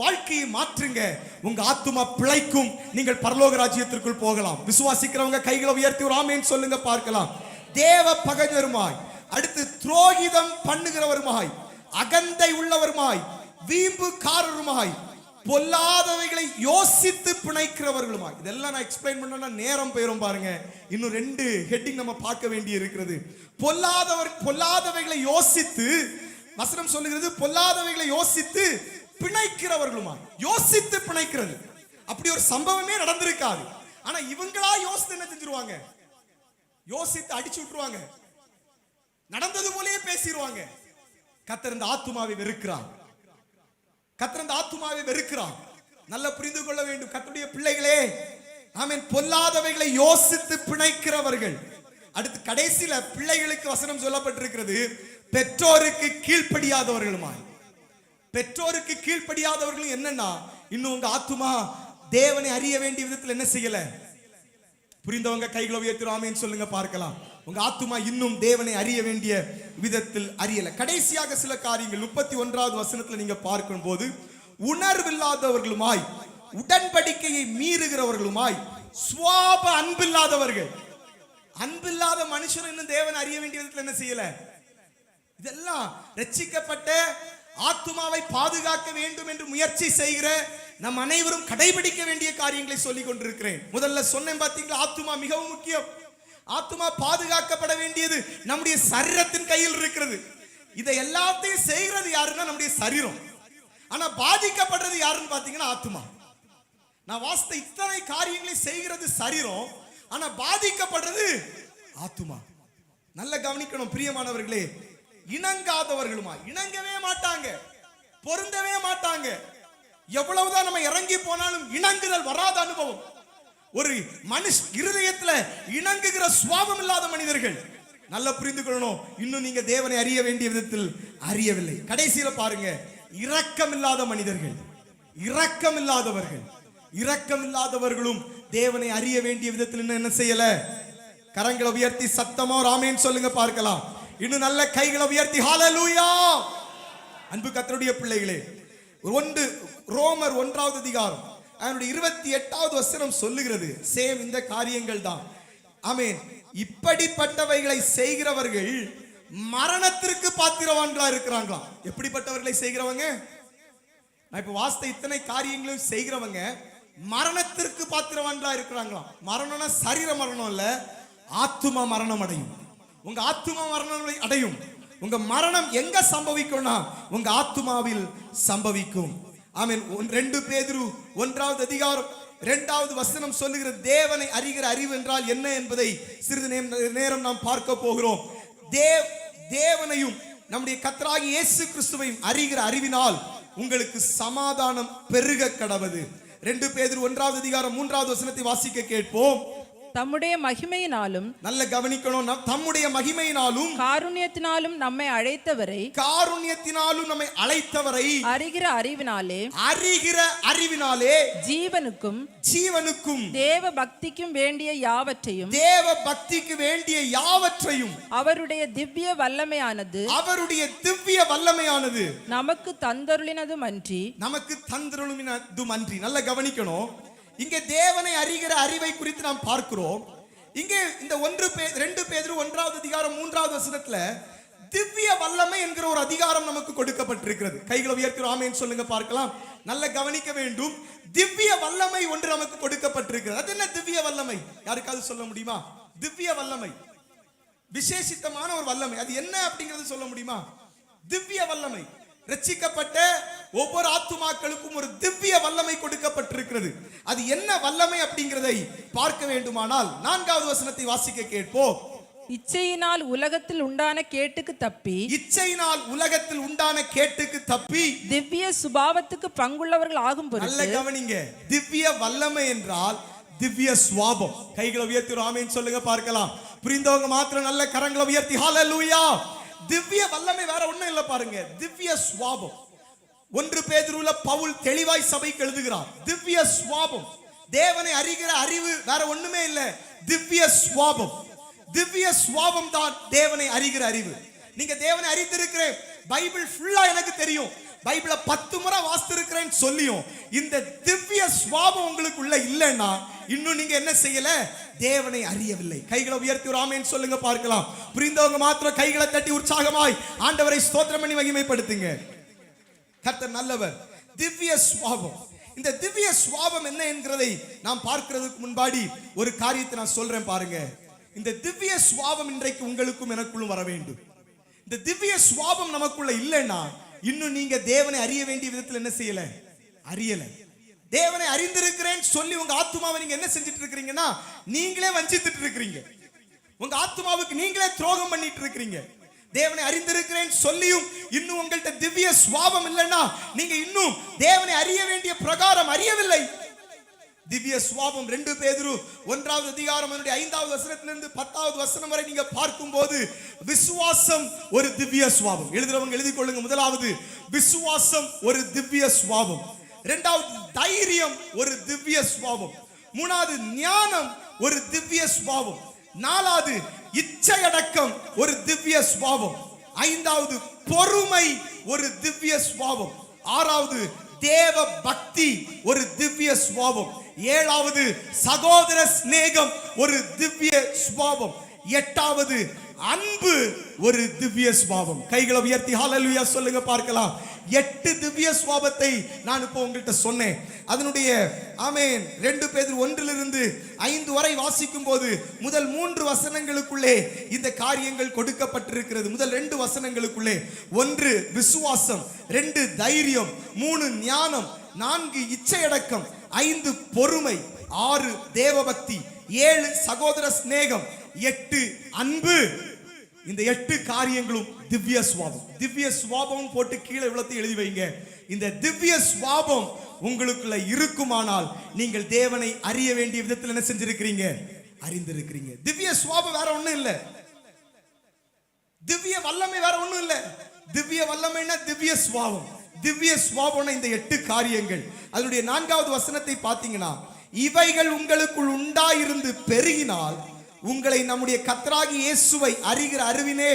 வாழ்க்கையை மாற்றுங்க. உங்க ஆத்துமா பிழைக்கும். நீங்கள் பரலோக ராஜ்யத்திற்குள் போகலாம். விசுவாசிக்கிறவங்க கைகளை உயர்த்தி ஒரு ஆமென் சொல்லுங்க பார்க்கலாம். தேவ பகைஞருமாய், அடுத்து துரோகிதம் பண்ணுகிறவருமாய், அகந்தை உள்ளவருமாய், வீம்புக்காரருமாய், பொல்லாதவைகளை யோசித்து பிணைக்கிறவர்களுமாய். இதெல்லாம் நான் எக்ஸ்பிளைன் பண்ணா நேரம் போயிரும் பாருங்க. இன்னும் 2 ஹெட்டிங் நம்ம பார்க்க வேண்டி இருக்கிறது. பொல்லாதவைகளை யோசித்து, வசனம் சொல்லுகிறது பொல்லாதவைகளை யோசித்து பிணைக்கிறவர்களுமாய். யோசித்து பிணைக்கிறது அப்படி ஒரு சம்பவமே நடந்திருக்காது. ஆனா இவங்களா யோசித்து என்ன செஞ்சிருவாங்க? யோசித்து அடிச்சு விட்டுருவாங்க. நடந்தது போலயே பேசிடுவாங்க. கர்த்தர் இந்த ஆத்துமாவை வெறுக்கிறார். கர்த்தர் இந்த ஆத்துமாவை வெறுக்கிறார். நல்ல புரிந்து கொள்ள வேண்டும் கர்த்தருடைய பிள்ளைகளே. ஆமென். பொல்லாதவைகளை யோசித்து பிணைக்கிறவர்கள். அடுத்து கடைசியில பிள்ளைகளுக்கு வசனம் சொல்லப்பட்டிருக்கிறது, பெற்றோருக்கு கீழ்ப்படியாதவர்களுமாய். பெற்றோருக்கு கீழ்ப்படியாதவர்கள் என்னன்னா, இன்னும் உங்க ஆத்துமா தேவனை அறிய வேண்டிய விதத்தில் என்ன செய்யல? புரிந்தவங்க கைகளை உயர்த்தி ஆமென் சொல்லுங்க பார்க்கலாம். உங்க ஆத்துமா இன்னும் தேவனை அறிய வேண்டிய விதத்தில் அறியல. கடைசியாக சில காரியங்கள் 31வது வசனத்துல நீங்க பார்க்கும் போது, உணர்வில்லாதவர்களுமாய், உடன்படிக்கையை மீறுகிறவர்களுமாய், சுவாப அன்பில்லாதவர்கள். அன்பில்லாத மனுஷன் இன்னும் தேவனை அறிய வேண்டிய விதத்தில் என்ன செய்யல? இதெல்லாம் ரட்சிக்கப்பட்ட ஆத்துமாவை பாதுகாக்க வேண்டும் என்று முயற்சி செய்கிற நம் அனைவரும் கடைபிடிக்க வேண்டிய காரியங்களை சொல்லிக் கொண்டிருக்கிறேன். முதல்ல சொன்னேன் பாத்தீங்களா, ஆத்துமா மிகவும் முக்கியம். ஆத்துமா பாதுகாக்கப்பட வேண்டியது நம்முடைய சரீரத்தின் கையில் இருக்கிறது. இதை எல்லாத்தையும் செய்கிறது யாருன்னா நம்முடைய சரீரம். ஆனா பாதிக்கப்படுறது யாருன்னு பாத்தீங்கன்னா ஆத்துமா. நான் வாஸ்த இத்தனை காரியங்களை செய்கிறது சரீரம், ஆனா பாதிக்கப்படுறது ஆத்துமா. நல்ல கவனிக்கணும் பிரியமானவர்களே. இணங்காதவர்களுமா, இணங்கவே மாட்டாங்க, பொருந்தவே மாட்டாங்க. எவ்வளவுதான் நம்ம இறங்கி போனாலும் இணங்குதல் வராத அனுபவம். ஒரு மனுஷ இருதயத்துல இணங்குகிற சுவாபம் இல்லாத மனிதர்கள். நல்லா புரிந்து கொள்ளணும், இன்னும் நீங்க தேவனை அறிய வேண்டிய விதத்தில் அறியவில்லை. கடைசியில பாருங்க, இரக்கம் இல்லாத மனிதர்கள், இரக்கம் இல்லாதவர்கள். இரக்கம் இல்லாதவர்களும் தேவனை அறிய வேண்டிய விதத்தில் என்ன செய்யல? கரங்களை உயர்த்தி சத்தமா ஆமென் சொல்லுங்க பார்க்கலாம். இன்னும் நல்ல கைகளை உயர்த்தி ஹalleluya. அன்பு கர்த்தருடைய பிள்ளைகளே, ரோமர் 1வது அதிகாரம் அதனுடைய 28வது வசனம் சொல்லுகிறது, சேம் இந்த காரியங்கள் தான். ஆமென். இப்படிப்பட்டவைகளை செய்கிறவர்கள் மரணத்திற்கு பாத்திரவான்களா இருக்கிறாங்களா? எப்படிப்பட்டவர்களை செய்கிறவங்க? நான் இப்ப வாஸ்த இத்தனை காரியங்களும் செய்கிறவங்க மரணத்திற்கு பாத்திரவான்களா இருக்கிறாங்களா? மரணம்னா சரீர மரணம் இல்ல, ஆத்துமா மரணம் அடையும். உங்க ஆத்துமா மரணம் அடையும். உங்க மரணம் எங்க சம்பவிக்கும்னா உங்க ஆத்துமாவில் சம்பவிக்கும். ஆமென். 2 பேதுரு 1வது அதிகாரம் 2வது வசனம் சொல்லுகிற தேவனை அறிகிற அறிவு என்றால் என்ன என்பதை சிறிது நேரம் நாம் பார்க்க போகிறோம். தேவனையும் நம்முடைய கர்த்தராகிய இயேசு கிறிஸ்துவையும் அறிகிற அறிவினால் உங்களுக்கு சமாதானம் பெருக கடவது. 2 பேதுரு 1வது அதிகாரம் 3வது வசனத்தை வாசிக்க கேட்போம். தம்முடைய மகிமையினாலும், நல்ல கவனிக்கணும், தம்முடைய மகிமையினாலும் காருண்யத்தினாலும் நம்மை அழைத்தவரை, காருண்யத்தினாலும் நம்மை அழைத்தவரை அறிகிற அறிவினாலே, அறிகிற அறிவினாலே ஜீவனுக்கும் ஜீவனுக்கும் தேவ பக்திக்கும் வேண்டிய யாவற்றையும், தேவ பக்திக்கு வேண்டிய யாவற்றையும் அவருடைய திவ்ய வல்லமையானது, அவருடைய திவ்ய வல்லமையானது நமக்கு தந்தருளினதும் அன்றி, நமக்கு தந்தருளினதும் அன்றி. நல்ல கவனிக்கணும், இங்கே தேவனை அறிகிற அறிவை குறித்து நாம் பார்க்கிறோம். இங்கே இந்த 2 பேதுரு 1வது அதிகாரம் 3வது வசனத்துல திவ்ய வல்லமை என்கிற ஒரு அதிகாரம் நமக்கு கொடுக்கப்பட்டிருக்கிறது. கைகளை உயர்த்தி ஆமென் சொல்லுங்க பார்க்கலாம். நல்ல கவனிக்க வேண்டும், திவ்ய வல்லமை ஒன்று நமக்கு கொடுக்கப்பட்டிருக்கிறது. அது என்ன திவ்ய வல்லமை? யாருக்காவது சொல்ல முடியுமா? திவ்ய வல்லமை விசேஷித்தமான ஒரு வல்லமை, அது என்ன அப்படிங்கிறது சொல்ல முடியுமா? திவ்ய வல்லமை. ரட்சிக்கப்பட்ட ஒவ்வொரு ஆத்துமாக்களுக்கும் ஒரு திவ்ய வல்லமை கொடுக்கப்பட்டிருக்கிறது. அது என்ன வல்லமை அப்படிங்கிறதை பார்க்க வேண்டுமானால் 4வது வசனத்தை வாசிக்க கேட்போம். இச்சையினால் உலகத்தில் உண்டான கேட்டுக்கு தப்பி, இச்சையினால் உலகத்தில் உண்டான கேட்டுக்கு தப்பி திவ்ய சுபாவத்துக்கு பங்குள்ளவர்கள் ஆகும் பொருட்டு. நல்ல கவனிங்க, திவ்ய வல்லமை என்றால் திவ்ய சுபாவம். கைகளை உயர்த்தி ஆமென் சொல்லுங்க பார்க்கலாம். புரிந்தவங்க மாத்திரம் நல்ல கரங்களை உயர்த்தி ஹalleluya. திவ்ய வல்லமை வேற ஒண்ணும் இல்ல பாருங்க, திவ்ய சுபாவம். 1 பேதுருல பவுல் தெளிவாய் சபைக்கு எழுதுகிறார், திவ்ய சுபாவம். தேவனை அறிகிற அறிவு வேற ஒண்ணுமே இல்ல, திவ்ய சுபாவம். திவ்ய சுவாபம் தான் தேவனை அறிகிற அறிவு. நீங்க தேவனை அறிந்திருக்கிறேன், பைபிள் ஃபுல்லா எனக்கு தெரியும், பைபிளை 10 முறை வாசித்திருக்கிறேன் சொல்லியும் இந்த திவ்ய சுவாபம் உங்களுக்குள்ள இல்லைன்னா இன்னும் நீங்க என்ன செய்யல? தேவனை அறியவில்லை. கைகளை உயர்த்தி ஒரு ஆமென் சொல்லுங்க பார்க்கலாம். புரிந்தவங்க மாத்திரம் கைகளை தட்டி உற்சாகமாய் ஆண்டவரை ஸ்தோத்திரம் பண்ணி மகிமைப்படுத்துங்க. கர்த்தர் நல்லவர். திவ்ய சுவாபம், இந்த திவ்ய சுவாபம் என்ன என்கிறதை நாம் பார்க்கிறதுக்கு முன்பாடி ஒரு காரியத்தை நான் சொல்றேன் பாருங்க. இந்த திவ்ய சுவாபம் இன்றைக்கு உங்களுக்கும் எனக்குள்ளும் வர வேண்டும். இந்த திவ்ய சுவாபம் நமக்குள்ள இல்லைன்னா இன்னும் நீங்க தேவனை அறிய வேண்டிய விதத்தில் என்ன செய்யல? அறியல. தேவனை அறிந்திருக்கிறேன் சொல்லி உங்க ஆத்துமாவை நீங்க என்ன செஞ்சிட்டு இருக்கிறீங்கன்னா நீங்களே வஞ்சித்துட்டு இருக்கிறீங்க. உங்க ஆத்துமாவுக்கு நீங்களே துரோகம் பண்ணிட்டு இருக்கிறீங்க. தேவனை அறிந்திருக்கிறேன் சொல்லியும் இன்னும் உங்கள்கிட்ட திவ்ய சுவாபம் இல்லைன்னா நீங்க இன்னும் தேவனை அறிய வேண்டிய பிரகாரம் அறியவில்லை. திவ்ய சுவாபம் 2 பேதுரு 1வது அதிகாரம் 5வது வசனத்திலிருந்து 10வது வசனம் வரை நீங்க பார்க்கும்போது விசுவாசம் ஒரு திவ்ய சுவாபம். எழுதுறவங்க எழுதிக் கொள்ளுங்க. முதலாவது விசுவாசம் ஒரு திவ்ய சுவாபம். 2வது தைரியம் ஒரு திவ்ய சுவாபம். 3வது ஞானம் ஒரு திவ்ய சுவாபம். 4வது இச்சையடக்கம் ஒரு திவ்ய சுவாபம். 5வது பொறுமை ஒரு திவ்ய சுவாபம். 6வது தேவ பக்தி ஒரு திவ்ய சுவாபம். 7வது சகோதர சிநேகம் ஒரு திவ்ய சுவாபம். 8வது அன்பு ஒரு திவ்ய சுவாபம். கைகளை உயர்த்தி ஹல்லேலூயா சொல்லுங்க பார்க்கலாம். 8 திவ்ய சுவாபத்தை நான் இப்போ உங்கள்கிட்ட சொன்னேன். அதனுடைய ஆமென் 2 பேதுரு 1லிருந்து 5 வரை வாசிக்கும் போது முதல் 3 வசனங்களுக்குள்ளே இந்த காரியங்கள் கொடுக்கப்பட்டிருக்கிறது. முதல் 2 வசனங்களுக்குள்ளே 1 விசுவாசம், 2 தைரியம், 3 ஞானம், 4 இச்சையடக்கம், 5 பொறுமை, 6 தேவபக்தி, 7 சகோதர சிநேகம், 8 அன்பு. இந்த 8 காரியங்களும் திவ்ய சுவாபம். திவ்ய சுவாபம் போட்டு கீழே இவ்வளத்தை எழுதி வைங்க. இந்த திவ்ய சுவாபம் உங்களுக்குள்ள இருக்குமானால் நீங்கள் தேவனை அறிய வேண்டிய விதத்தில் என்ன செஞ்சிருக்கிறீங்க? அறிந்திருக்கிறீங்க. திவ்ய சுவாபம் வேற ஒண்ணும் இல்ல. திவ்ய வல்லமை வேற ஒண்ணும் இல்ல. திவ்ய வல்லமைன்னா திவ்ய சுவாபம். திவ்ய சுவாபம்னா இந்த 8 காரியங்கள். அதனுடைய 4வது வசனத்தை பார்த்தீங்கன்னா இவைகள் உங்களுக்குள் உண்டாயிருந்து பெருகினால் உங்களை நம்முடைய கர்த்தராகிய இயேசுவை அறிகிற அறிவினே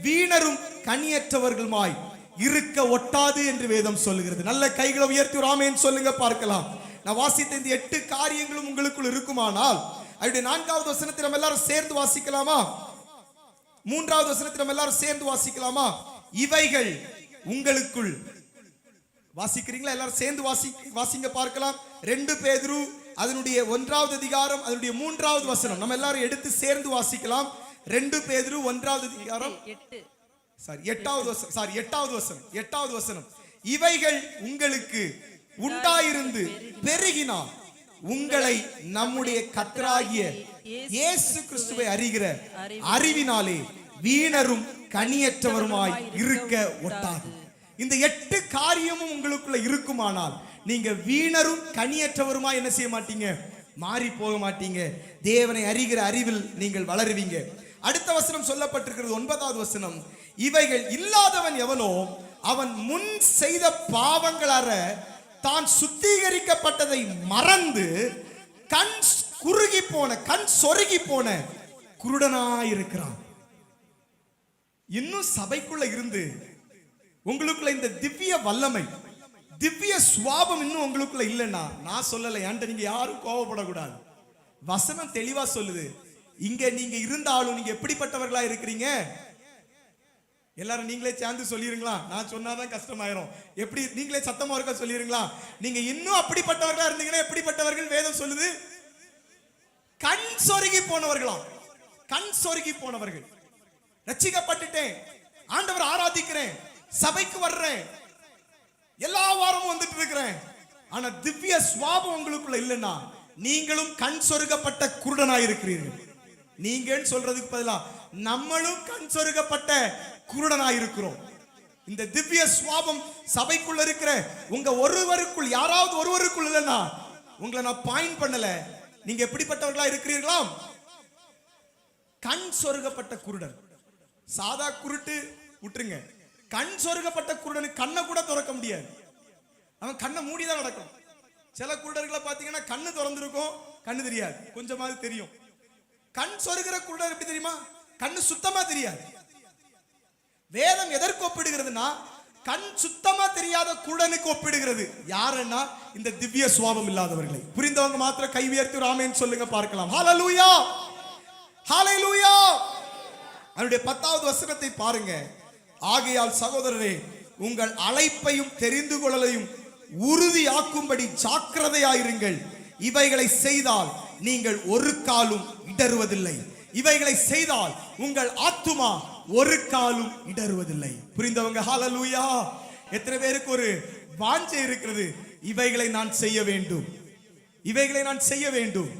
வீணரும் கனியற்றவர்களுமாய் இருக்க ஒட்டாது என்று வேதம் சொல்லுகிறது. நல்ல கைகளை உயர்த்தி ஒரு ஆமென் சொல்லுங்க பார்க்கலாம். நான் வாசித்த இந்த 8 காரியங்களும் உங்களுக்குள் இருக்குமானால் அதனுடைய 4வது வசனத்தை நம்ம எல்லாரும் சேர்ந்து வாசிக்கலாமா? 3வது வசனத்தை நம்ம எல்லாரும் சேர்ந்து வாசிக்கலாமா? இவைகள் உங்களுக்குள், வாசிக்கிறீங்களா? எல்லாரும் சேர்ந்து வாசிங்க பார்க்கலாம். 2 பேதுரு அதனுடைய 1வது அதிகாரம் அதனுடைய 3வது வசனம் நம்ம எல்லாரும் எடுத்து சேர்ந்து வாசிக்கலாம். 2 பேதுரு 1வது அதிகாரம் 8வது வசனம். இவைகள் உங்களுக்கு உண்டாயிருந்து பெருகினால் உங்களை நம்முடைய கர்த்தராகிய இயேசு கிறிஸ்துவை அறிகிற அறிவினாலே வீணரும் கனியற்றவருமாய் இருக்க ஒட்டாது. இந்த 8 காரியமும் உங்களுக்குள்ள இருக்குமானால் நீங்க வீணரும் கனியற்றவருமாய் என்ன செய்ய மாட்டீங்க? மாறி போக மாட்டீங்க. தேவனை அறிகிற அறிவில் நீங்கள் வளருவீங்க. அடுத்த வசனம் சொல்லப்பட்டிருக்கிறது 9வது வசனம். இவைகள் இல்லாதவன் எவனோ அவன் முன் செய்த பாவங்களார தான் சுத்திகரிக்கப்பட்டதை மறந்து கண் குறுகி போன, கண் சொருகி போன குருடனாயிருக்கிறான். இன்னும் சபைக்குள்ள இருந்து உங்களுக்குள்ள இந்த திவ்ய வல்லமை, திவ்ய சுவாபம் இன்னும் உங்களுக்குள்ள இல்லைன்னா நான் சொல்லலை, என்கிட்ட நீங்க யாரும் கோபப்படக்கூடாது. வசனம் தெளிவா சொல்லுது. இங்க நீங்க இருந்தாலும் நீங்க எப்படிப்பட்டவர்களா இருக்கிறீங்க? எல்லாரும் நீங்களே சேர்ந்து சொல்லிருங்களா? நான் சொன்னாதான் கஷ்டமாயிரும். எப்படி நீங்களே சத்தமா இருக்க சொல்லிருங்களா? நீங்க இன்னும் அப்படிப்பட்டவர்களா இருந்தீங்கன்னா எப்படிப்பட்டவர்கள் வேதம் சொல்லுது? கண் சொருகி போனவர்களாம். கண் சொருகி போனவர்கள். ரட்சிக்கப்பட்டுட்டேன், ஆண்டவர் ஆராதிக்கிறேன், சபைக்கு வர்றேன், எல்லா வாரமும் வந்துட்டு இருக்கிறேன், ஆனா திவ்ய சுவாபம் உங்களுக்குள்ள இல்லைன்னா நீங்களும் கண் சொருகப்பட்ட குருடனாய் இருக்கிறீர்கள். நீங்கன்னு சொல்றதுக்கு பதிலா நம்மளும் கண் சொருகப்பட்ட குருடனாய் இருக்கிறோம். இந்த திவ்ய சுவாபம் சபைக்குள்ள இருக்கிற உங்க ஒருவருக்குள், யாராவது ஒருவருக்குள் இல்லைன்னா உங்களை நான் பாயிண்ட் பண்ணல. நீங்க எப்படிப்பட்டவர்களா இருக்கிறீர்களாம்? கண் சொருகப்பட்ட குருடன். சாதா குருட்டு விட்டுருங்க, கண் சொருகப்பட்ட குருடனுக்கு கண்ணை கூட திறக்க முடியாது. அவன் கண்ணை மூடிதான் நடக்கும். சில குருடர்களை பார்த்தீங்கன்னா கண்ணு திறந்திருக்கும், கண்ணு தெரியாது, கொஞ்சமாவது தெரியும். கண் சொருகிற குருடன் எப்படி தெரியுமா? கண்ணு சுத்தமா தெரியாது. வேதம் எதற்கு ஒப்பிடுகிறதுனா கண் சுத்தமா தெரியாத குருடனுக்கு ஒப்பிடுகிறது. யாருன்னா இந்த திவ்ய சுவாபம் இல்லாதவர்களை. புரிந்தவங்க மாத்திரம் கை உயர்த்தி ஆமென் சொல்லுங்க பார்க்கலாம். ஹalleluya, ஹalleluya. அவருடைய 10வது வசனத்தை பாருங்க. ஆகையால் சகோதரரே, உங்கள் அழைப்பையும் தெரிந்து கொள்ளலையும் உறுதியாக்கும்படி ஜாக்கிரதையாயிருங்கள். இவைகளை செய்தால் நீங்கள் ஒரு காலும் இடறுவதில்லை. இவைகளை செய்தால் உங்கள் ஆத்துமா ஒரு காலும் இடறுவதில்லை. புரிந்தவங்க ஹalleluya. எத்தனை பேருக்கு ஒரு வாஞ்சை இருக்கிறது, இவைகளை நான் செய்ய வேண்டும், இவைகளை நான் செய்ய வேண்டும்.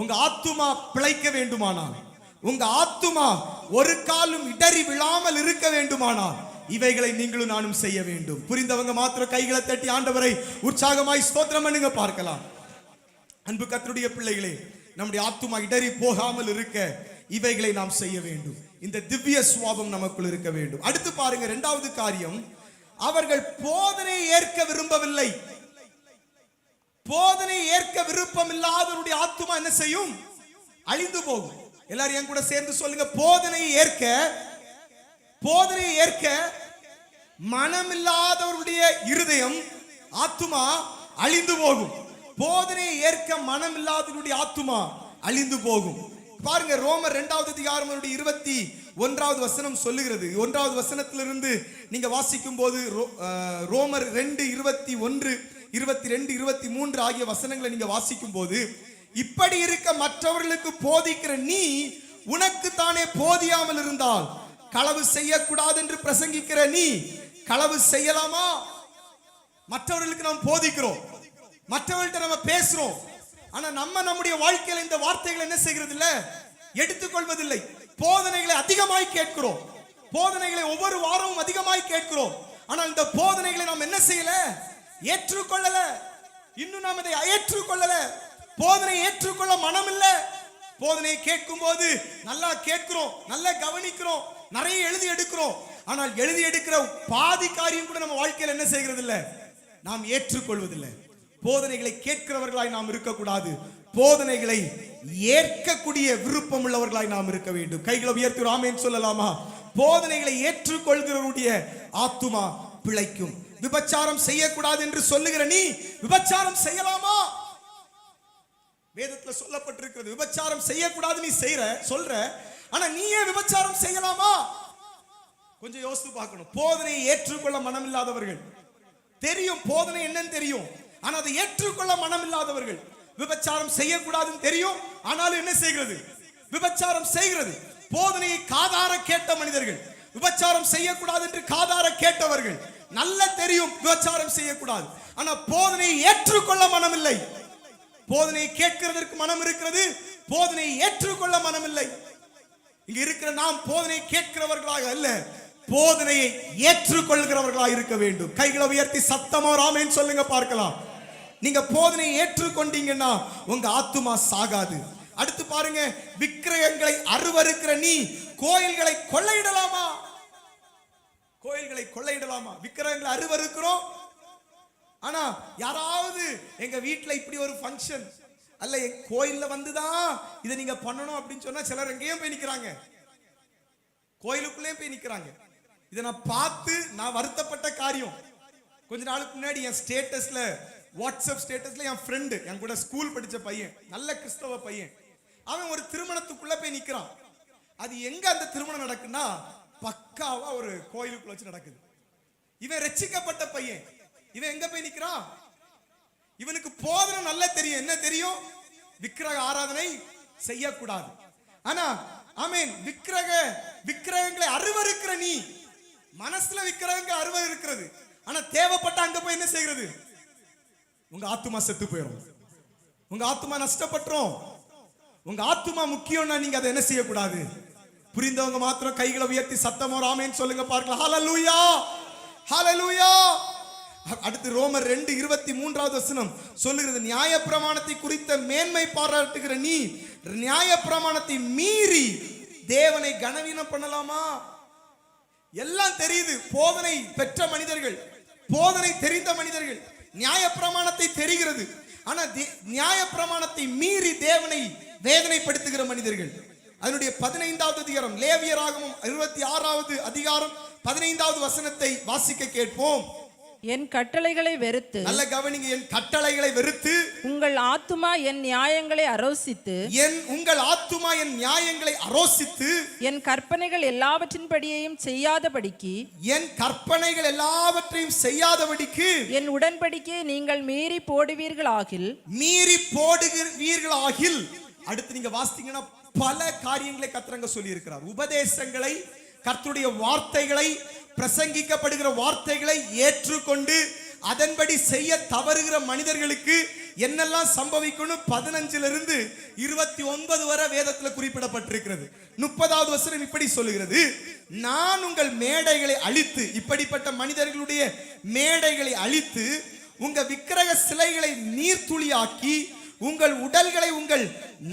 உங்க ஆத்துமா பிழைக்க வேண்டுமானால், உங்க ஆத்துமா ஒரு காலும் இடறி விழாமல் இருக்க வேண்டுமானால் இவைகளை நீங்களும் நானும் செய்ய வேண்டும். புரிந்தவங்க மாத்திரம் கைகளை தட்டி ஆண்டவரை உற்சாகமாய் ஸ்தோத்திரம் பண்ணுங்க பார்க்கலாம். அன்பு கர்த்தருடைய பிள்ளைகளே, நம்முடைய ஆத்துமா இடறி போகாமல் இருக்க இவைகளை நாம் செய்ய வேண்டும். இந்த திவ்ய சுவாபம் நமக்குள் இருக்க வேண்டும். அடுத்து பாருங்க, 2வது காரியம், அவர்கள் போதனை ஏற்க விரும்பவில்லை. போதனை ஏற்க விருப்பம் இல்லாதவருடைய ஆத்துமா என்ன செய்யும்? அழிந்து போகும். எல்லாரும் என் கூட சேர்ந்து சொல்லுங்க, போதனை ஏற்க மனமில்லாதவருடைய இருதயம் ஆத்துமா அழிந்து போகும். போதனை ஏற்க மனமில்லாதவருடைய ஆத்துமா அழிந்து போகும். பாருங்க, ரோமர் 2வது அதிகாரம் 21வது வசனம் சொல்லுகிறது. 1வது வசனத்திலிருந்து நீங்க வாசிக்கும் போது ரோமர் 2:21, 22, 23 ஆகிய வசனங்களை நீங்க வாசிக்கும் போது, இப்படி இருக்க மற்றவர்களுக்கு போதிக்கிற நீ உனக்கு தானே போதியாமல் இருந்தால், களவு செய்யக்கூடாது என்று பிரசங்கிக்கிற நீ களவு செய்யலாமா? மற்றவர்களுக்கு நாம் போதிக்கிறோம், மற்றவர்கள்ட்ட நம்ம பேசுறோம், ஆனா நம்முடைய வாழ்க்கையில இந்த வார்த்தைகளை என்ன செய்கிறது இல்ல, எடுத்துக்கொள்வதில்லை. போதனைகளை அதிகமாய் கேட்கிறோம், போதனைகளை ஒவ்வொரு வாரமும் அதிகமாய் கேட்கிறோம், ஆனால் இந்த போதனைகளை நாம் என்ன செய்யல, ஏற்றுக்கொள்ளல. இன்னும் நாம் இதை ஏற்றுக்கொள்ளல. போதனை ஏற்றுக்கொள்ள மனம் இல்ல. போதனையை கேட்கும் போது நல்லா கேட்கிறோம், நல்லா கவனிக்கிறோம், நிறைய எழுதி எடுக்கிறோம், ஆனால் எழுதி எடுக்கிற பாதி காரியம் கூட நம்ம வாழ்க்கையில் என்ன செய்கிறது இல்ல, நாம் ஏற்றுக்கொள்வதில்லை. போதனைகளை கேட்கிறவர்களாய் நாம் இருக்கக்கூடாது, போதனைகளை ஏற்கக்கூடிய விருப்பம் உள்ளவர்களாய் நாம் இருக்க வேண்டும். கைகளை உயர்த்தி ஆமென் சொல்லலாமா? போதனைகளை ஏற்றுக்கொள்கிறவருடைய ஆத்துமா பிழைக்கும். விபச்சாரம் செய்யக்கூடாது என்று சொல்லுகிற நீ விபச்சாரம் செய்யலாமா? வேதத்துல சொல்லப்பட்டிருக்கிறது, விபச்சாரம் செய்யக்கூடாது நீ சொல்ற, ஆனா நீயே விபச்சாரம் செய்யலாமா? கொஞ்சம் யோசித்து பார்க்கணும். போதனையை ஏற்றுக்கொள்ள மனம் இல்லாதவர்கள், தெரியும் போதனை என்னன்னு தெரியும், ஆனா அதை ஏற்றுக்கொள்ள மனம் இல்லாதவர்கள், விபச்சாரம் செய்யக்கூடாதுன்னு தெரியும் ஆனாலும் என்ன செய்கிறது, விபச்சாரம் செய்கிறது. போதனையை காதார கேட்ட மனிதர்கள், விபச்சாரம் செய்யக்கூடாது என்று காதார கேட்டவர்கள், நல்ல தெரியும் விபச்சாரம் செய்யக்கூடாது, ஆனா போதனையை ஏற்றுக்கொள்ள மனம் இல்லை. போதனையை கேட்கிறதற்கு மனம் இருக்கிறது, போதனையை ஏற்றுக்கொள்ள மனம் இல்லை. இங்க இருக்கிற நாம் போதனை கேட்கிறவர்களாக அல்ல, போதனையை ஏற்றுக்கொள்கிறவர்களாக இருக்க வேண்டும். கைகளை உயர்த்தி சத்தமா ஆமென் சொல்லுங்க பார்க்கலாம். நீங்க போதனையை ஏற்றுக்கொண்டீங்கன்னா உங்க ஆத்துமா சாகாது. அடுத்து பாருங்க, விக்கிரகங்களை அருவருக்கிற நீ கோயில்களை கொள்ளையிடலாமா? கோயில்களை கொள்ளையிடலாமா? விக்கிரகங்களை அருவருக்கிறோம், ஆனா யாராவது எங்க வீட்டுல இப்படி ஒரு ஃபங்க்ஷன் அல்ல, கோயில்ல வந்துதான் இதை நீங்க பண்ணணும் அப்படின்னு சொன்னா சிலர் எங்கேயும் போய் நிக்கிறாங்க, கோயிலுக்குள்ளே போய் நிக்கிறாங்க. இதை நான் பார்த்து நான் வருத்தப்பட்ட காரியம். கொஞ்ச நாளுக்கு முன்னாடி என் ஸ்டேட்டஸ்ல, வாட்ஸ்அப் ஸ்டேட்டஸ்ல என் ஃப்ரெண்டு, என் கூட ஸ்கூல் படிச்ச பையன், நல்ல கிறிஸ்தவ பையன், அவன் ஒரு திருமணத்துக்குள்ள போய் நிக்கிறான். அது எங்க அந்த திருமணம் நடக்குன்னா பக்காவா ஒரு கோயிலுக்குள்ள வச்சு நடக்குது. இவன் ரட்சிக்கப்பட்ட பையன், இவன் எங்க போய் நிக்கிறான்? இவனுக்கு போதனை நல்லா தெரியும், என்ன தெரியும், விக்கிரக ஆராதனை செய்யக்கூடாது. ஆனா ஆமென், விக்கிரகங்களை அருவருக்கிற நீ, மனசுல விக்கிரகங்கள் அருவ இருக்கிறது, ஆனா தேவைப்பட்ட அங்க போய் என்ன செய்கிறது, உங்க ஆத்துமா செத்து போயிடும், உங்க ஆத்துமா நஷ்டப்பட்டுரும். உங்க ஆத்துமா முக்கியம்னா நீங்க அதை என்ன செய்யக்கூடாது. புரிந்தவங்க மாத்திரம் கைகளை உயர்த்தி சத்தமா ஆமென் சொல்லுங்க பார்க்கலாம். ஹalleluya, ஹalleluya. அடுத்து ரோமர் 2:23வது வசனம் சொல்லுகிறது, நியாயப்பிரமாணத்தை குறித்த மேன்மை பாராட்டுகிற நீ நியாயப்பிரமாணத்தை மீறி தேவனை கனவீனம் பண்ணலாமா? எல்லாம் தெரியுது, போதனை பெற்ற மனிதர்கள், போதனை தெரிந்த மனிதர்கள், நியாயப்பிரமாணத்தை தெரிகிறது, ஆனா நியாயப்பிரமாணத்தை மீறி தேவனை வேதனைப்படுத்துகிற மனிதர்கள். அதனுடைய 15வது அதிகாரம், லேவியராகமம் 26வது அதிகாரம் 15வது வசனத்தை வாசிக்க கேட்போம். என் கட்டளைகளை வெறுத்து, நல்ல கவனிங்க, என் கட்டளைகளை வெறுத்து, உங்கள் ஆத்துமா என் நியாயங்களை அரோசித்து, உங்கள் ஆத்துமா என் நியாயங்களை அரோசித்து, என் கற்பனைகள் எல்லாவற்றின்படியையும் செய்யாதபடிக்கு, என் கற்பனைகள் எல்லாவற்றையும் செய்யாதபடிக்கு, என் உடன்படிக்கையை நீங்கள் மீறி போடுவீர்களாகில், அடுத்து நீங்க வாசித்தீங்கன்னா பல காரியங்களை கர்த்தர் சொல்லி இருக்கிறார். உபதேசங்களை, கர்த்தருடைய வார்த்தைகளை, பிரசங்கிக்கப்படுகிற வார்த்தைகளை ஏற்றுக்கொண்டு அதன்படி செய்ய தவறுகிற மனிதர்களுக்கு என்னெல்லாம் சம்பவிக்கணும் 15 29 வரை வேதத்தில் குறிப்பிடப்பட்டிருக்கிறது. 30வது வசனம் இப்படி சொல்லுகிறது, நான் உங்கள் மேடைகளை அழித்து, இப்படிப்பட்ட மனிதர்களுடைய மேடைகளை அழித்து, உங்க விக்கிரக சிலைகளை நீர்த்துளியாக்கி, உங்கள் உடல்களை உங்கள்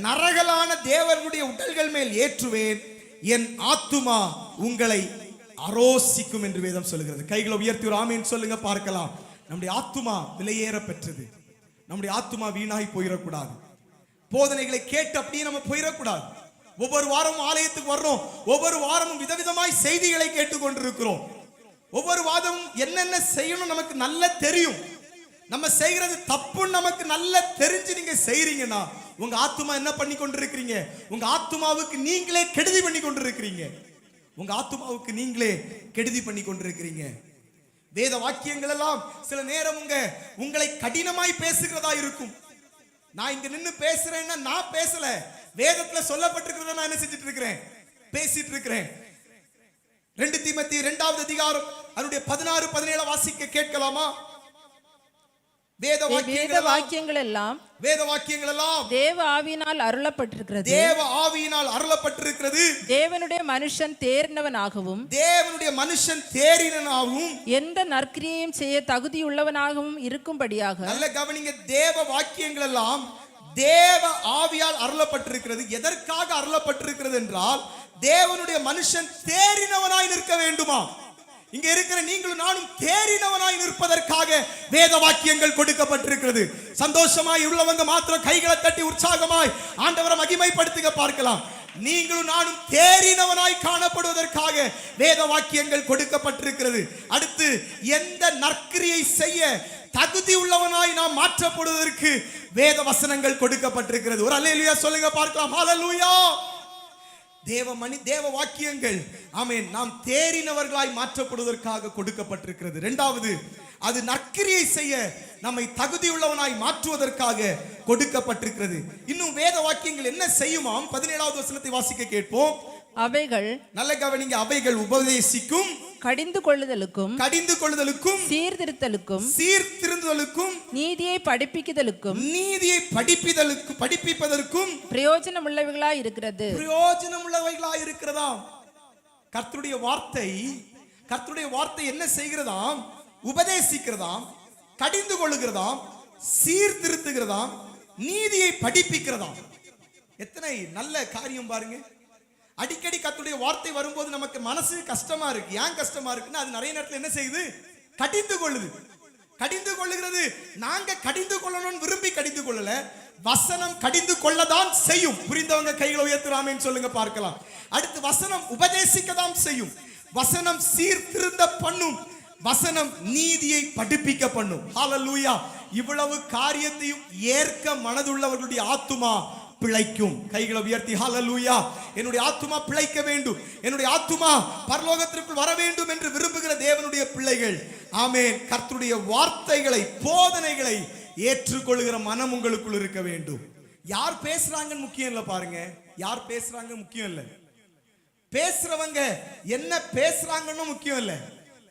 நரகலான தேவர்களுடைய உடல்கள் மேல் ஏற்றுவேன், என் ஆத்துமா உங்களை அரோசிக்கும் என்று வேதம் சொல்லுகிறது. கைகளை உயர்த்தி ஒரு ஆமீன் சொல்லுங்க பார்க்கலாம். நம்முடைய ஆத்துமா விலையேற பெற்றது. நம்முடைய ஆத்துமா வீணாகி போயிடக்கூடாது. போதனைகளை கேட்டு அப்படியே நம்ம போயிடக்கூடாது. ஒவ்வொரு வாரமும் ஆலயத்துக்கு வர்றோம், ஒவ்வொரு வாரமும் விதவிதமாய் செய்திகளை கேட்டுக்கொண்டிருக்கிறோம். ஒவ்வொரு வாரமும் என்னென்ன செய்யணும் நமக்கு நல்ல தெரியும். நம்ம செய்கிறது தப்புன்னு நமக்கு நல்ல தெரிஞ்சு நீங்க செய்றீங்கன்னா உங்க ஆத்துமா என்ன பண்ணி கொண்டிருக்கிறீங்க? உங்க ஆத்துமாவுக்கு நீங்களே கெடுதி பண்ணி கொண்டிருக்கிறீங்க. உங்க ஆத்துமாவுக்கு நீங்களே கெடுதி பண்ணி கொண்டிருக்கிறீங்க. வேத வாக்கியங்கள் எல்லாம் சில நேரம் உங்களை கடினமாய் பேசுகிறதா இருக்கும். நான் இங்க நின்னு பேசுறேன்னா நான் பேசல, வேதத்துல சொல்லப்பட்டிருக்கிறத நான் என்ன செஞ்சிட்டு இருக்கிறேன்? பேசிட்டு இருக்கிறேன். 2 தீமோத்தேயு 2வது அதிகாரம் அதனுடைய 16 17 வாசிக்க கேட்கலாமா? வேத வாக்கியங்கள் எல்லாம் தேவ ஆவியினால் அருளப்பட்டிருக்கிறது. தேவ ஆவியினால் அருளப்பட்டிருக்கிறது. தேவனுடைய மனுஷன் தேறினவனாகவும், எந்த நற்கிரியையும் செய்ய தகுதியுள்ளவனாகவும் இருக்கும்படியாக. நல்ல கவனிங்க, தேவ வாக்கியங்கள் எல்லாம் தேவ ஆவியால் அருளப்பட்டிருக்கிறது. எதற்காக அருளப்பட்டிருக்கிறது என்றால், தேவனுடைய மனுஷன் தேறினவனாய் நிற்க வேண்டுமா? இங்க இருக்கிற நீங்களும் நானும் தேறினவனாய் நிற்பதற்காக வேத வாக்கியங்கள் கொடுக்கப்பட்டிருக்கிறது. சந்தோஷமாய் உள்ளவங்க மாத்திரம் கைகளை தட்டி உற்சாகமாய் ஆண்டவரை மகிமைப்படுத்துக பார்க்கலாம். நீங்களும் நானும் தேறினவனாய் காணப்படுவதற்காக வேத வாக்கியங்கள் கொடுக்கப்பட்டிருக்கிறது. அடுத்து, எந்த நற்கிரியை செய்ய தகுதி உள்ளவனாய் நாம் மாற்றப்படுவதற்கு வேத வசனங்கள் கொடுக்கப்பட்டிருக்கிறது. ஒரு அல்லேலூயா சொல்லுங்க பார்க்கலாம். ஹல்லேலூயா. தேவ வாக்கியங்கள் ஆமென் நாம் தேறினவர்களாய் மாற்றப்படுவதற்காக கொடுக்கப்பட்டிருக்கிறது. இரண்டாவது, அது நற்கிரியை செய்ய நம்மை தகுதியுள்ளவனாய் மாற்றுவதற்காக கொடுக்கப்பட்டிருக்கிறது. இன்னும் வேத வாக்கியங்கள் என்ன செய்யுமாம்? 17வது வசனத்தை வாசிக்க கேட்போம். அவைகள், நல்ல கவனிங்க, அவைகள் உபதேசிக்கும், கடிந்து கொள்ளுதலுக்கும், சீர்திருத்துதலுக்கும், நீதியை படிப்பிக்குதலுக்கும், படிப்பிப்பதற்கும் பிரயோஜனம் உள்ளவைகளாய் இருக்கிறது. இருக்கிறதாம். கர்த்தருடைய வார்த்தை என்ன செய்கிறதாம்? உபதேசிக்கிறதாம், கடிந்து கொள்ளுகிறதாம், சீர்திருத்துகிறதாம், நீதியை படிப்பிக்கிறதாம். எத்தனை நல்ல காரியம் பாருங்க. அடிக்கடி கர்த்தருடைய வார்த்தை வரும்போது நமக்கு மனசு கஷ்டமா இருக்கு. ஏன் கஷ்டமா இருக்குன்னா, அது நிறைய நேரத்தில் என்ன செய்யுது? கடிந்து கொள்ளுகிறது. நாங்க கடிந்து கொள்ளணும்னு விரும்பி கடிந்து கொள்ளல, வசனம் கடிந்து கொள்ளதான் செய்யும். புரிந்தவங்க கைகளை உயர்த்துறாமேன்னு சொல்லுங்க பார்க்கலாம். அடுத்து, வசனம் உபதேசிக்கதான் செய்யும், வசனம் சீர்திருந்த பண்ணும், வசனம் நீதியை படிப்பிக்க பண்ணும். ஹல்லேலூயா. இவ்வளவு காரியத்தையும் ஏற்க மனதுள்ளவர்களுடைய ஆத்துமா பிழைக்கும். கைகளை உயர்த்தி ஹல்லேலூயா. என்னுடைய ஆத்துமா பிழைக்க வேண்டும், என்னுடைய ஆத்துமா பரலோகத்திற்குள் வர வேண்டும் என்று விரும்புகிற தேவனுடைய பிள்ளைகள் ஆமென், கர்த்தருடைய வார்த்தைகளை, போதனைகளை ஏற்றுக்கொள்கிற மனம் உங்களுக்குள் இருக்க வேண்டும். யார் பேசுறாங்கன்னு முக்கியம் இல்ல பாருங்க. யார் பேசுறாங்க முக்கியம் இல்ல, பேசுறவங்க என்ன பேசுறாங்கன்னு முக்கியம் இல்ல.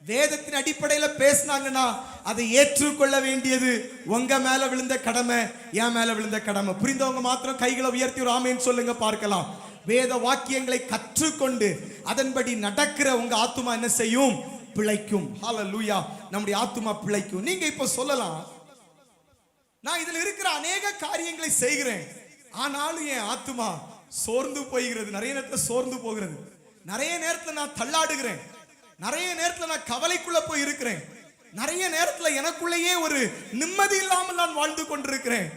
வேதத்தின் அடிப்படையில் பேசினாங்கன்னா அதை ஏற்றுக்கொள்ள வேண்டியது உங்க மேல விழுந்த கடமை, என் மேல விழுந்த கடமை. புரிந்தவங்க மாத்திரம் கைகளை உயர்த்தி ஒரு ஆமேன்னு சொல்லுங்க பார்க்கலாம். வேத வாக்கியங்களை கற்றுக்கொண்டு அதன்படி நடக்கிற உங்க ஆத்துமா என்ன செய்யும்? பிழைக்கும். ஹல்லேலூயா. நம்முடைய ஆத்துமா பிழைக்கும். நீங்க இப்ப சொல்லலாம், நான் இதுல இருக்கிற அநேக காரியங்களை செய்கிறேன், ஆனாலும் என் ஆத்துமா சோர்ந்து போகிறது. நிறைய நேரத்தில் சோர்ந்து போகிறது, நிறைய நேரத்தில் நான் தள்ளாடுகிறேன், நிறைய நேரத்தில் நான் கவலைக்குள்ள போய் இருக்கிறேன், நிறைய நேரத்தில் எனக்குள்ளேயே ஒரு நிம்மதி இல்லாமல் நான் வாழ்ந்து கொண்டிருக்கிறேன்.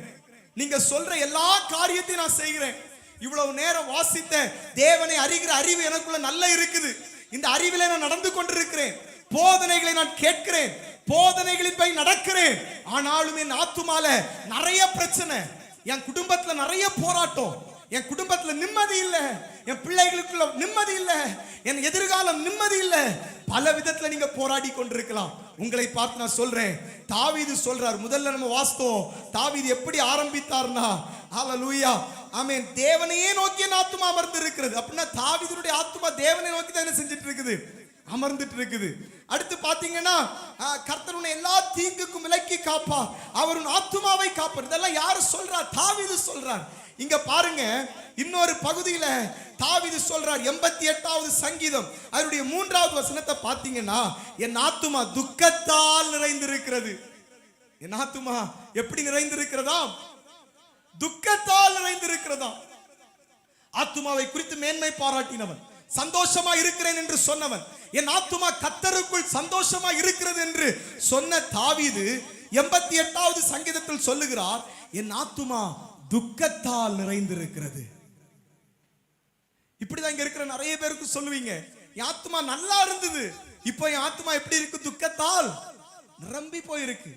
நீங்க சொல்ற எல்லா காரியத்தையும் நான் செய்கிறேன். இவ்வளவு நேரம் வாசித்த தேவனை அறிகிற அறிவு எனக்குள்ள நல்ல இருக்குது. இந்த அறிவிலே நான் நடந்து கொண்டிருக்கிறேன். போதனைகளை நான் கேட்கிறேன், போதனைகளின் போய் நடக்கிறேன். ஆனாலும் என் ஆத்துமால நிறைய பிரச்சனை, என் குடும்பத்துல நிறைய போராட்டம், என் குடும்பத்துல நிம்மதி இல்ல, என் பிள்ளைகளுக்குள்ள நிம்மதி இல்ல, என் எதிர்காலம் நிம்மதி இல்ல. பல விதத்துல நீங்க போராடி கொண்டிருக்கலாம். உங்களை பார்த்து நான் சொல்றேன், தாவீது சொல்றார். முதல்ல நம்ம வாஸ்தவம், தாவீது எப்படி ஆரம்பித்தார்னா, ஹல்லேலூயா, ஆமென், தேவனையே நோக்கி என் ஆத்துமா அமர்ந்து இருக்கிறது. அப்படின்னா தாவீதுடைய ஆத்துமா தேவனை நோக்கி தான் என்ன செஞ்சுட்டு இருக்குது, அமர்ந்துட்டு இருக்குது. அடுத்து பாத்தீங்கன்னா, கர்த்தர் உன்னை எல்லா தீங்குக்கும் விலக்கி காப்பார், அவர் உன் ஆத்துமாவை காப்பார். இதெல்லாம் யாரு சொல்றா? தாவீது சொல்றார். இங்க பாருங்க, இன்னொரு பகுதியில தாவீது சொல்றார். 88வது சங்கீதம் அதனுடைய 3வது வசனத்தை பாத்தீங்கன்னா, என் ஆத்துமா துக்கத்தால் நிறைந்திருக்கிறது. என் ஆத்துமா எப்படி நிறைந்திருக்கிறதா? துக்கத்தால் நிறைந்திருக்கிறதா. ஆத்துமாவை குறித்து மேன்மை பாராட்டினவன், சந்தோஷமா இருக்கிறேன் என்று சொன்னவன், என் ஆத்துமா கர்த்தருக்குள் சந்தோஷமா இருக்கிறது என்று சொன்ன தாவீது 88வது சங்கீதத்தில் சொல்லுகிறார், என் ஆத்துமா துக்கத்தால் நிறைந்திருக்கிறது. இப்படிதான் இங்க இருக்கிற நிறைய பேருக்கு சொல்லுவீங்க, என் ஆத்துமா நல்லா இருந்தது, இப்போ என் ஆத்துமா எப்படி இருக்கு? துக்கத்தால் நிரம்பி போயிருக்கு.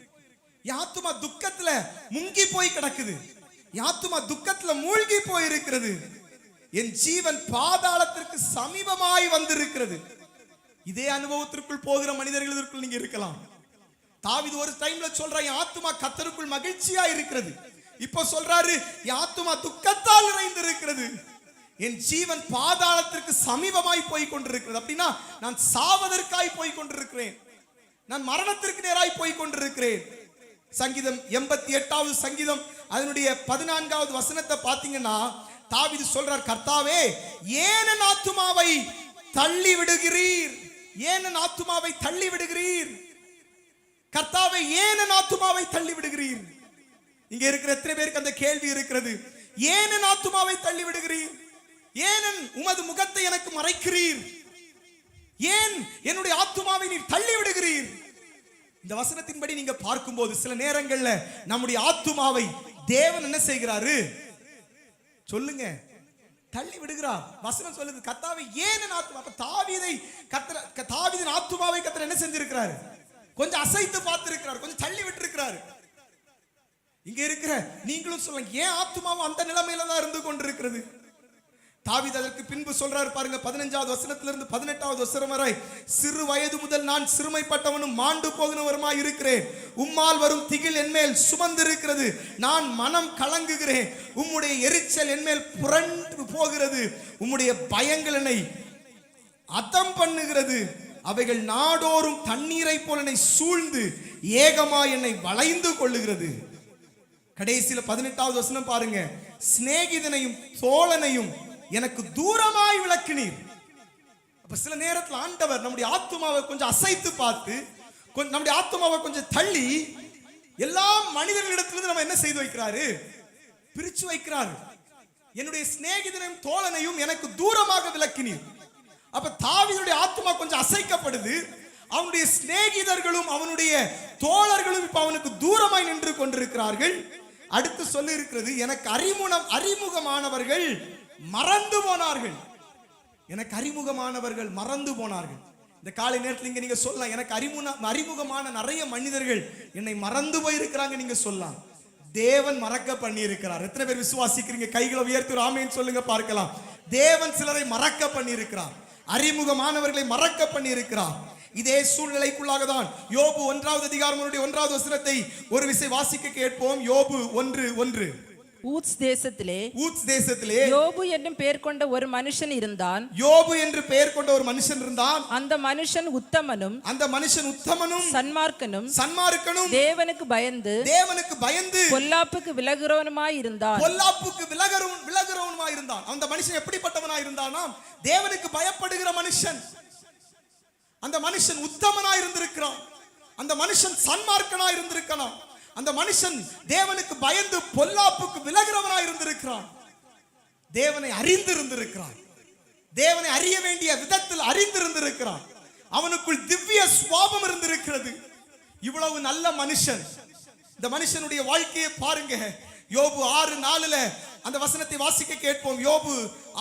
என் ஆத்துமா துக்கத்துல முங்கி போய் கிடக்குது, என் ஆத்துமா துக்கத்துல மூழ்கி போயிருக்கிறது, என் ஜீவன் பாதாளத்திற்கு சமீபமாய் வந்திருக்கிறது. இதே அனுபவத்திற்குள் போகிற மனிதர்களுக்குள் நீங்க இருக்கலாம். தாவீது ஒரு டைம்ல சொல்ற, என் ஆத்துமா கர்த்தருக்குள் மகிழ்ச்சியா இருக்கிறது. இப்போ சொல்றாரு, என் ஆத்துமா துக்கத்தால் நிறைந்திருக்கிறது, என் ஜீவன் பாதாளத்திற்கு சமீபமாய் போய் கொண்டிருக்கிறது. அப்படின்னா நான் சாவதற்காய் போய் கொண்டிருக்கிறேன், நான் மரணத்திற்கு நேராய் போய் கொண்டிருக்கிறேன். சங்கீதம் 88வது சங்கீதம் அதனுடைய 14வது வசனத்தை பாத்தீங்கன்னா, தாவீது சொல்றார், கர்த்தாவே ஏன் என் ஆத்துமாவை தள்ளி விடுகிறீர்? ஏன் என் ஆத்துமாவை தள்ளி விடுகிறீர்? கர்த்தாவே ஏன் என் ஆத்துமாவை தள்ளி விடுகிறீர்? இங்க இருக்கிற எத்தனை பேருக்கு அந்த கேள்வி இருக்கிறது? ஏன் என் ஆத்துமாவை தள்ளி விடுகிறீர்? ஏன் உமது முகத்தை எனக்கு மறைக்கிறீர்? ஏன் என்னுடைய ஆத்துமாவை நீர் தள்ளி விடுகிறீர்? இந்த வசனத்தின்படி நீங்க பார்க்கும்போது சில நேரங்கள்ல நம்முடைய ஆத்துமாவை தேவன் என்ன செய்கிறாரு சொல்லுங்க? தள்ளி விடுகிறார். வசனம் சொல்லுது, கர்த்தாவே ஏன் என் ஆத்துமா. அப்ப தாவீதின் ஆத்துமாவை கர்த்தர் என்ன செஞ்சிருக்கிறாரு? கொஞ்சம் அசைத்து பார்த்திருக்கிறார், கொஞ்சம் தள்ளி விட்டு இருக்கிறாரு. இங்க இருக்கிற நீங்களும் சொல்லுங்க, ஏன் ஆத்துமாவும் அந்த நிலைமையில தான் இருந்து கொண்டிருக்கிறது? தாவீது அதற்கு பின்பு சொல்றாரு பாருங்க, 15வது வசனத்திலிருந்து 18வது வசனம் வரை, சிறு வயது முதல் நான் சிறுமைப்பட்டவனும் மாண்டு போகிறவருமாய் இருக்கிறேன். உம்மால் வரும் திகில் என்மேல் சுமந்திருக்கிறது, நான் மனம் கலங்குகிறேன். உம்முடைய எரிச்சல் என்மேல் புரண்டு போகிறது, உம்முடைய பயங்கள் என்னை அதம் பண்ணுகிறது. அவைகள் நாடோறும் தண்ணீரை போல என்னை சூழ்ந்து ஏகமாய் என்னை வளைந்து கொள்ளுகிறது. கடைசியில 18வது வசனம் பாருங்க, சிநேகிதனையும் தோழனையும் எனக்கு தூரமாய் விலக்கினீர். அப்ப சில நேரத்தில் ஆண்டவர் நம்முடைய ஆத்துமாவை கொஞ்சம் அசைத்து பார்த்து, நம்முடைய ஆத்துமாவை கொஞ்சம் தள்ளி எல்லா மனிதர்களிடத்திலிருந்து நம்ம என்ன செய்து வைக்கிறாரு? பிரிச்சு வைக்கிறாரு. என்னுடைய சிநேகிதனையும் தோழனையும் எனக்கு தூரமாக விலக்கினீர். அப்ப தாவீதுடைய ஆத்துமா கொஞ்சம் அசைக்கப்படுது. அவனுடைய சிநேகிதர்களும் அவனுடைய தோழர்களும் இப்ப அவனுக்கு தூரமாய் நின்று கொண்டிருக்கிறார்கள். அடுத்து சொல்லி இருக்கிறது, எனக்கு அறிமுகமானவர்கள் மறந்து போனார்கள். எனக்கு அறிமுகமானவர்கள் மறந்து போனார்கள். இந்த காலை நேரத்தில் இங்க நீங்க சொல்லலாம், எனக்கு அறிமுகமான நிறைய மனிதர்கள் என்னை மறந்து போயிருக்கிறாங்க. நீங்க சொல்லலாம், தேவன் மறக்க பண்ணி இருக்கிறார். எத்தனை பேர் விசுவாசிக்கிறீங்க? கைகளை உயர்த்தி ஆமென் சொல்லுங்க பார்க்கலாம். தேவன் சிலரை மறக்க பண்ணி இருக்கிறார், அறிமுகமானவர்களை மறக்க பண்ணி இருக்கிறார். இதே சூழ்நிலைக்குள்ளாக தான் யோபு 1வது அதிகாரம் 1வது வசனத்தை ஒரு விசை வாசிக்க கேட்போம். யோபு 1:1. ஊத்ஸ் தேசத்திலே யோபு என்னும் பெயர் கொண்ட ஒரு மனுஷன் இருந்தான். யோபு என்று பெயர் கொண்ட ஒரு மனுஷன் இருந்தான். அந்த மனுஷன் உத்தமனும் சன்மார்க்கனும் தேவனுக்கு பயந்து பொல்லாப்புக்கு விலகுறவனுமாய் இருந்தான். அந்த மனுஷன் எப்படிப்பட்டவனாய் இருந்தானா? தேவனுக்கு பயப்படுகிற மனுஷன். அந்த மனுஷன் உத்தமனாய் இருந்திருக்கிறான். அந்த மனுஷன் சன்மார்க்கனாய் இருந்திருக்கிறான். அந்த மனுஷன் தேவனுக்கு பயந்து பொல்லாப்புக்கு விலகிறவனாய் இருந்திருக்கிறான். தேவனை அறிந்திருந்திருக்கிறான். தேவனை அறிய வேண்டிய விதத்தில் அறிந்திருந்திருக்கிறான். அவனுக்குள் திவ்ய சுவாபம் இருந்திருக்கிறது. இவ்வளவு நல்ல மனுஷன், இந்த மனுஷனுடைய வாழ்க்கையை பாருங்க. யோபு 6:4 அந்த வசனத்தை வாசிக்க கேட்போம். யோபு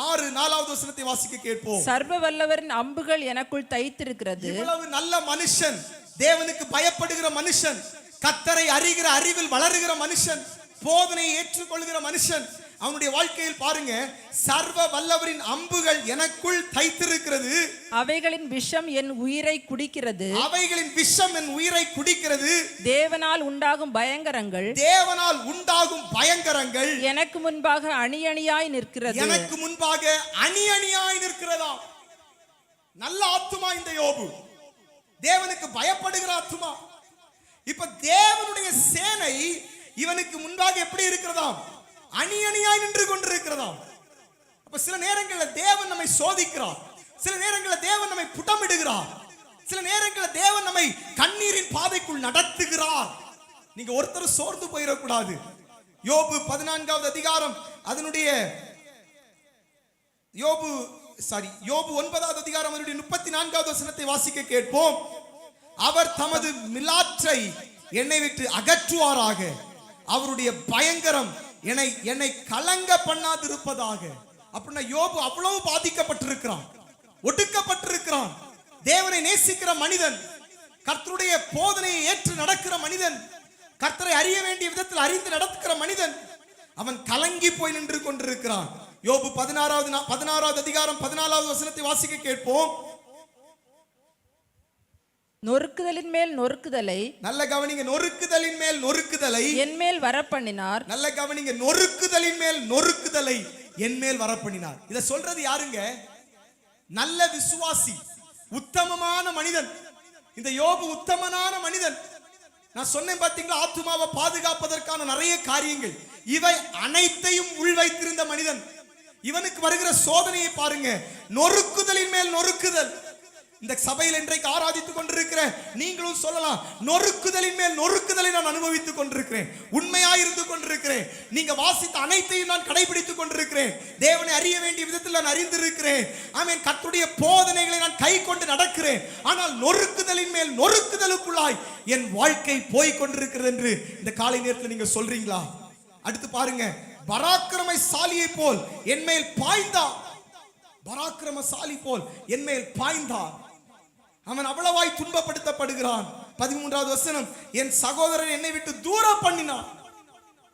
6:4 வசனத்தை வாசிக்க கேட்போம். சர்வ வல்லவரின் அம்புகள் எனக்குள் தைத்திருக்கிறது. இவ்வளவு நல்ல மனுஷன், தேவனுக்கு பயப்படுகிற மனுஷன், கர்த்தரை அறிகிற அறிவில் வளருகிற மனுஷன், போதனையை ஏற்றுக்கொள்கிற மனுஷன், அவனுடைய வாழ்க்கையில் பாருங்க, சர்வ வல்லவரின் அம்புகள் எனக்குள் தைத்திருக்கிறது. அவைகளின் விஷம் என் உயிரை குடிக்கிறது. அவைகளின் விஷம் என் உயிரை குடிக்கிறது. தேவனால் உண்டாகும் பயங்கரங்கள், தேவனால் உண்டாகும் பயங்கரங்கள் எனக்கு முன்பாக அணி அணியாய் நிற்கிறது. எனக்கு முன்பாக அணி அணியாய் நிற்கிறதா. நல்ல ஆத்துமா இந்த யோபு, தேவனுக்கு பயப்படுகிற ஆத்துமா. இப்ப தேவனுடைய சேனை இவனுக்கு முன்பாக எப்படி இருக்கிறதாம்? அணி அணியாய் நின்று கொண்டிருக்கிறதாம். அப்ப சில நேரங்களில் தேவன் நம்மை சோதிக்கிறார், சில நேரங்களில் தேவன் நம்மை புடமிடுகிறார், சில நேரங்களில் தேவன் நம்மை கண்ணீரின் பாதைக்குள் நடத்துகிறார். நீங்க ஒருத்தர் சோர்ந்து போயிடக்கூடாது. யோபு 14வது அதிகாரம் அதனுடைய யோபு 9வது அதிகாரம் அதனுடைய 34வது வசனத்தை வாசிக்க கேட்போம். அவர் தமது மிலாற்றை என்னை விட்டு அகற்றுவாராக, அவருடைய பயங்கரம் என்னை கலங்க பண்ணாதிருப்பதாக. அப்படின்னா யோபு அவ்வளவு பாதிக்கப்பட்டிருக்கிறான், ஒடுக்கப்பட்டிருக்கிறான். தேவனை நேசிக்கிற மனிதன், கர்த்தருடைய போதனையை ஏற்று நடக்கிற மனிதன், கர்த்தரை அறிய வேண்டிய விதத்தில் அறிந்து நடக்கிற மனிதன், அவன் கலங்கி போய் நின்று கொண்டிருக்கிறான். யோபு 16வது அதிகாரம் 14வது வசனத்தை வாசிக்க கேட்போம். நொறுக்குதலின் மேல் நொறுக்குதலை, நல்ல கவனிங்க, நொறுக்குதலின் மேல் நொறுக்குதலை என் மேல் வரப்பண்ணினார். நல்ல கவனிங்க, நொறுக்குதலின் மேல் நொறுக்குதலை என் மேல் வரப்பண்ணினார். இத சொல்றது யாருங்க? நல்ல விசுவாசி, உத்தமமான மனிதன். இந்த யோபு உத்தமனான மனிதன். நான் சொன்னேன் பாத்தீங்களா, ஆத்துமாவை பாதுகாப்பதற்கான நிறைய காரியங்கள், இவை அனைத்தையும் உள் வைத்திருந்த மனிதன். இவனுக்கு வருகிற சோதனையை பாருங்க, நொறுக்குதலின் மேல் நொறுக்குதல். இந்த சபையில் இன்றைக்கு ஆராதித்துக் கொண்டிருக்கிற நீங்களும் சொல்லலாம், நொறுக்குதலின் மேல் நொறுக்குதலை நான் அனுபவித்துக் கொண்டிருக்கிறேன், உண்மையாயிருந்து கொண்டிருக்கிறேன். நீங்க வாசித்த அனைத்தையும் நான் கடைபிடித்துக் கொண்டிருக்கிறேன், தேவனை அறிய வேண்டிய விதத்தில் நான் அறிந்திருக்கிறேன். ஆமென். கர்த்தருடைய போதனைகளை நான் கை கொண்டு நடக்கிறேன். ஆனால் நொறுக்குதலின் மேல் நொறுக்குதலுக்குள்ளாய் என் வாழ்க்கை போய் கொண்டிருக்கிறது என்று இந்த காலை நேரத்தில் நீங்க சொல்றீங்களா? அடுத்து பாருங்க, பராக்கிரமசாலியை போல் என் மேல் பாய்ந்தான். பராக்கிரமசாலி போல் என் மேல் பாய்ந்தான். அவன் அவ்வளவாய் துன்பப்படுத்தப்படுகிறான். 13வது வசனம், என் சகோதரன் என்னை விட்டு தூரம் பண்ணினார்.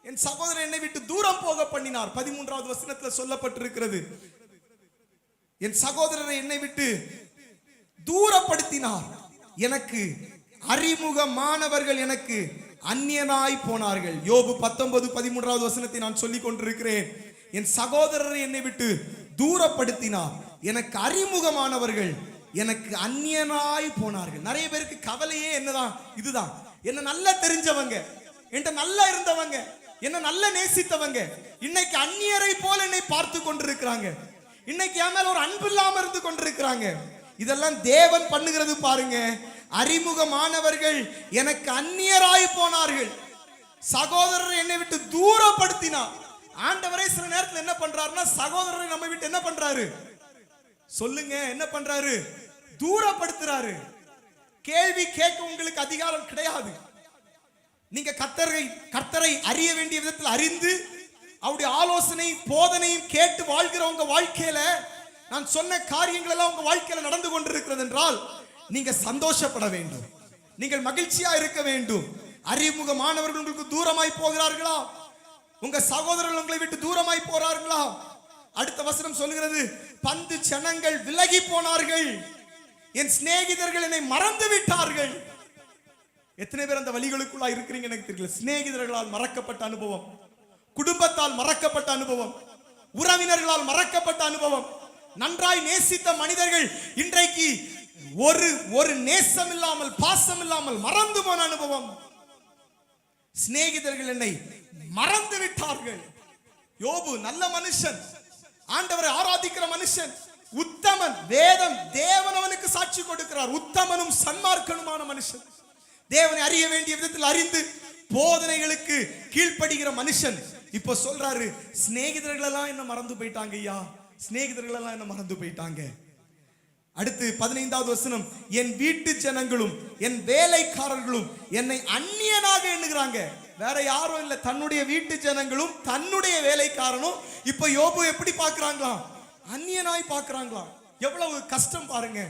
என் சகோதரன் என்னை விட்டு தூரம் போக பண்ணினார். 13வது வசனத்தில் சொல்லப்பட்டிருக்கிறது, என் சகோதரரை என்னை விட்டு தூரப்படுத்தினார். எனக்கு அறிமுகமானவர்கள் எனக்கு அந்நியனாய் போனார்கள். யோபு 19:13வது வசனத்தை நான் சொல்லிக் கொண்டிருக்கிறேன். என் சகோதரரை என்னை விட்டு தூரப்படுத்தினார், எனக்கு அறிமுகமானவர்கள் எனக்கு அந்நியனாய் போனார்கள். நிறைய பேருக்கு கவலையே என்னதான்? இதுதான். என்ன நல்லா தெரிஞ்சவங்க, என்கிட்ட நல்லா இருந்தவங்க, என்ன நல்லா நேசித்தவங்க, இன்னைக்கு அந்நியரை போல என்னை பார்த்து கொண்டிருக்கிறாங்க. இன்னைக்கு என் மேல ஒரு அன்பு இல்லாம இருந்து கொண்டிருக்கிறாங்க. இதெல்லாம் தேவன் பண்ணுகிறது பாருங்க. அறிமுகமானவர்கள் எனக்கு அந்நியராய் போனார்கள். சகோதரர் என்னை விட்டு தூரப்படுத்தினார். ஆண்டவரே சில நேரத்தில் என்ன பண்றாருன்னா, சகோதரரை நம்ம விட்டு என்ன பண்றாரு சொல்லுங்க? என்ன பண்றாரு? தூரப்படுத்துறாரு. கேள்வி கேட்க உங்களுக்கு அதிகாரம் கிடையாது. நீங்க கர்த்தரை அறிய வேண்டிய விதத்தில் அறிந்து அவருடைய ஆலோசனை போதனையும் கேட்டு வாழ்கிற உங்க வாழ்க்கையில நான் சொன்ன காரியங்கள் எல்லாம் உங்க வாழ்க்கையில நடந்து கொண்டிருக்கிறது என்றால் நீங்க சந்தோஷப்பட வேண்டும், நீங்கள் மகிழ்ச்சியா இருக்க வேண்டும். அறிமுகமானவர்கள் உங்களுக்கு தூரமாய் போகிறார்களா? உங்க சகோதரர்கள் உங்களை விட்டு தூரமாய் போறார்களா? அடுத்த வசனம் சொல்கிறது, பந்து ஜனங்கள் விலகி போனார்கள், என் சிநேகிதர்கள் என்னை மறந்து விட்டார்கள். எத்தனை பேர் அந்த வழிகளுக்குள்ளா இருக்கிறீங்க எனக்கு தெரியல. சிநேகிதர்களால் மறக்கப்பட்ட அனுபவம், குடும்பத்தால் மறக்கப்பட்ட அனுபவம், உறவினர்களால் மறக்கப்பட்ட அனுபவம், நன்றாய் நேசித்த மனிதர்கள் இன்றைக்கு ஒரு நேசம் இல்லாமல் பாசம் இல்லாமல் மறந்து போன அனுபவம். சிநேகிதர்கள் என்னை மறந்து விட்டார்கள். யோபு நல்ல மனுஷன், ஆண்டவரை ஆராதிக்கிற மனுஷன், உத்தமன். வேதம் தேவன் அவனுக்கு சாட்சி கொடுக்கிறார். உத்தமனும் சன்மார்க்கனுமான மனுஷன், தேவனை அறிய வேண்டிய விதத்தில் அறிந்து போதனைகளுக்கு கீழ்ப்படுகிற மனுஷன். இப்ப சொல்றாரு, சிநேகிதர்கள் எல்லாம் என்ன மறந்து போயிட்டாங்க ஐயா, சிநேகிதர்கள் எல்லாம் என்ன மறந்து போயிட்டாங்க. அடுத்து 15வது வசனம், என் வீட்டு ஜனங்களும் என் வேலைக்காரர்களும் என்னை அந்நியனாக எண்ணுகிறாங்க. வேற யாரும் இல்ல, தன்னுடைய வீட்டு ஜனங்களும் தன்னுடைய வேலைக்காரனும் இப்ப யோபு எப்படி பார்க்கறாங்களாம்? அந்நியனாய் பார்க்கறாங்களாம். எவ்வளவு கஷ்டம் பாருங்க.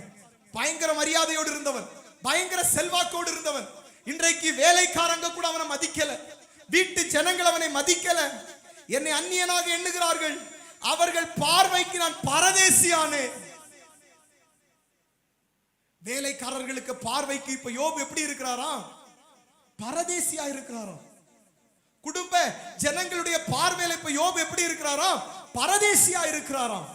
பயங்கர மரியாதையோடு இருந்தவன், பயங்கர செல்வாக்கோடு இருந்தவன், இன்றைக்கு வேலைக்காரங்க கூட அவனை மதிக்கல, வீட்டு ஜனங்கள் அவனை மதிக்கல. என்னை அந்நியனாக எண்ணுகிறார்கள், அவர்கள் பார்வைக்கு நான் பரதேசியானே. வேலைக்காரர்களுக்கு பார்வைக்கு இப்ப யோபு எப்படி இருக்கிறாராம்? பரதேசியா இருக்கிறாராம். குடும்ப ஜனங்களுடைய பார்வையில இப்ப யோபு எப்படி இருக்கிறாராம்? பரதேசியா இருக்கிறாராம்.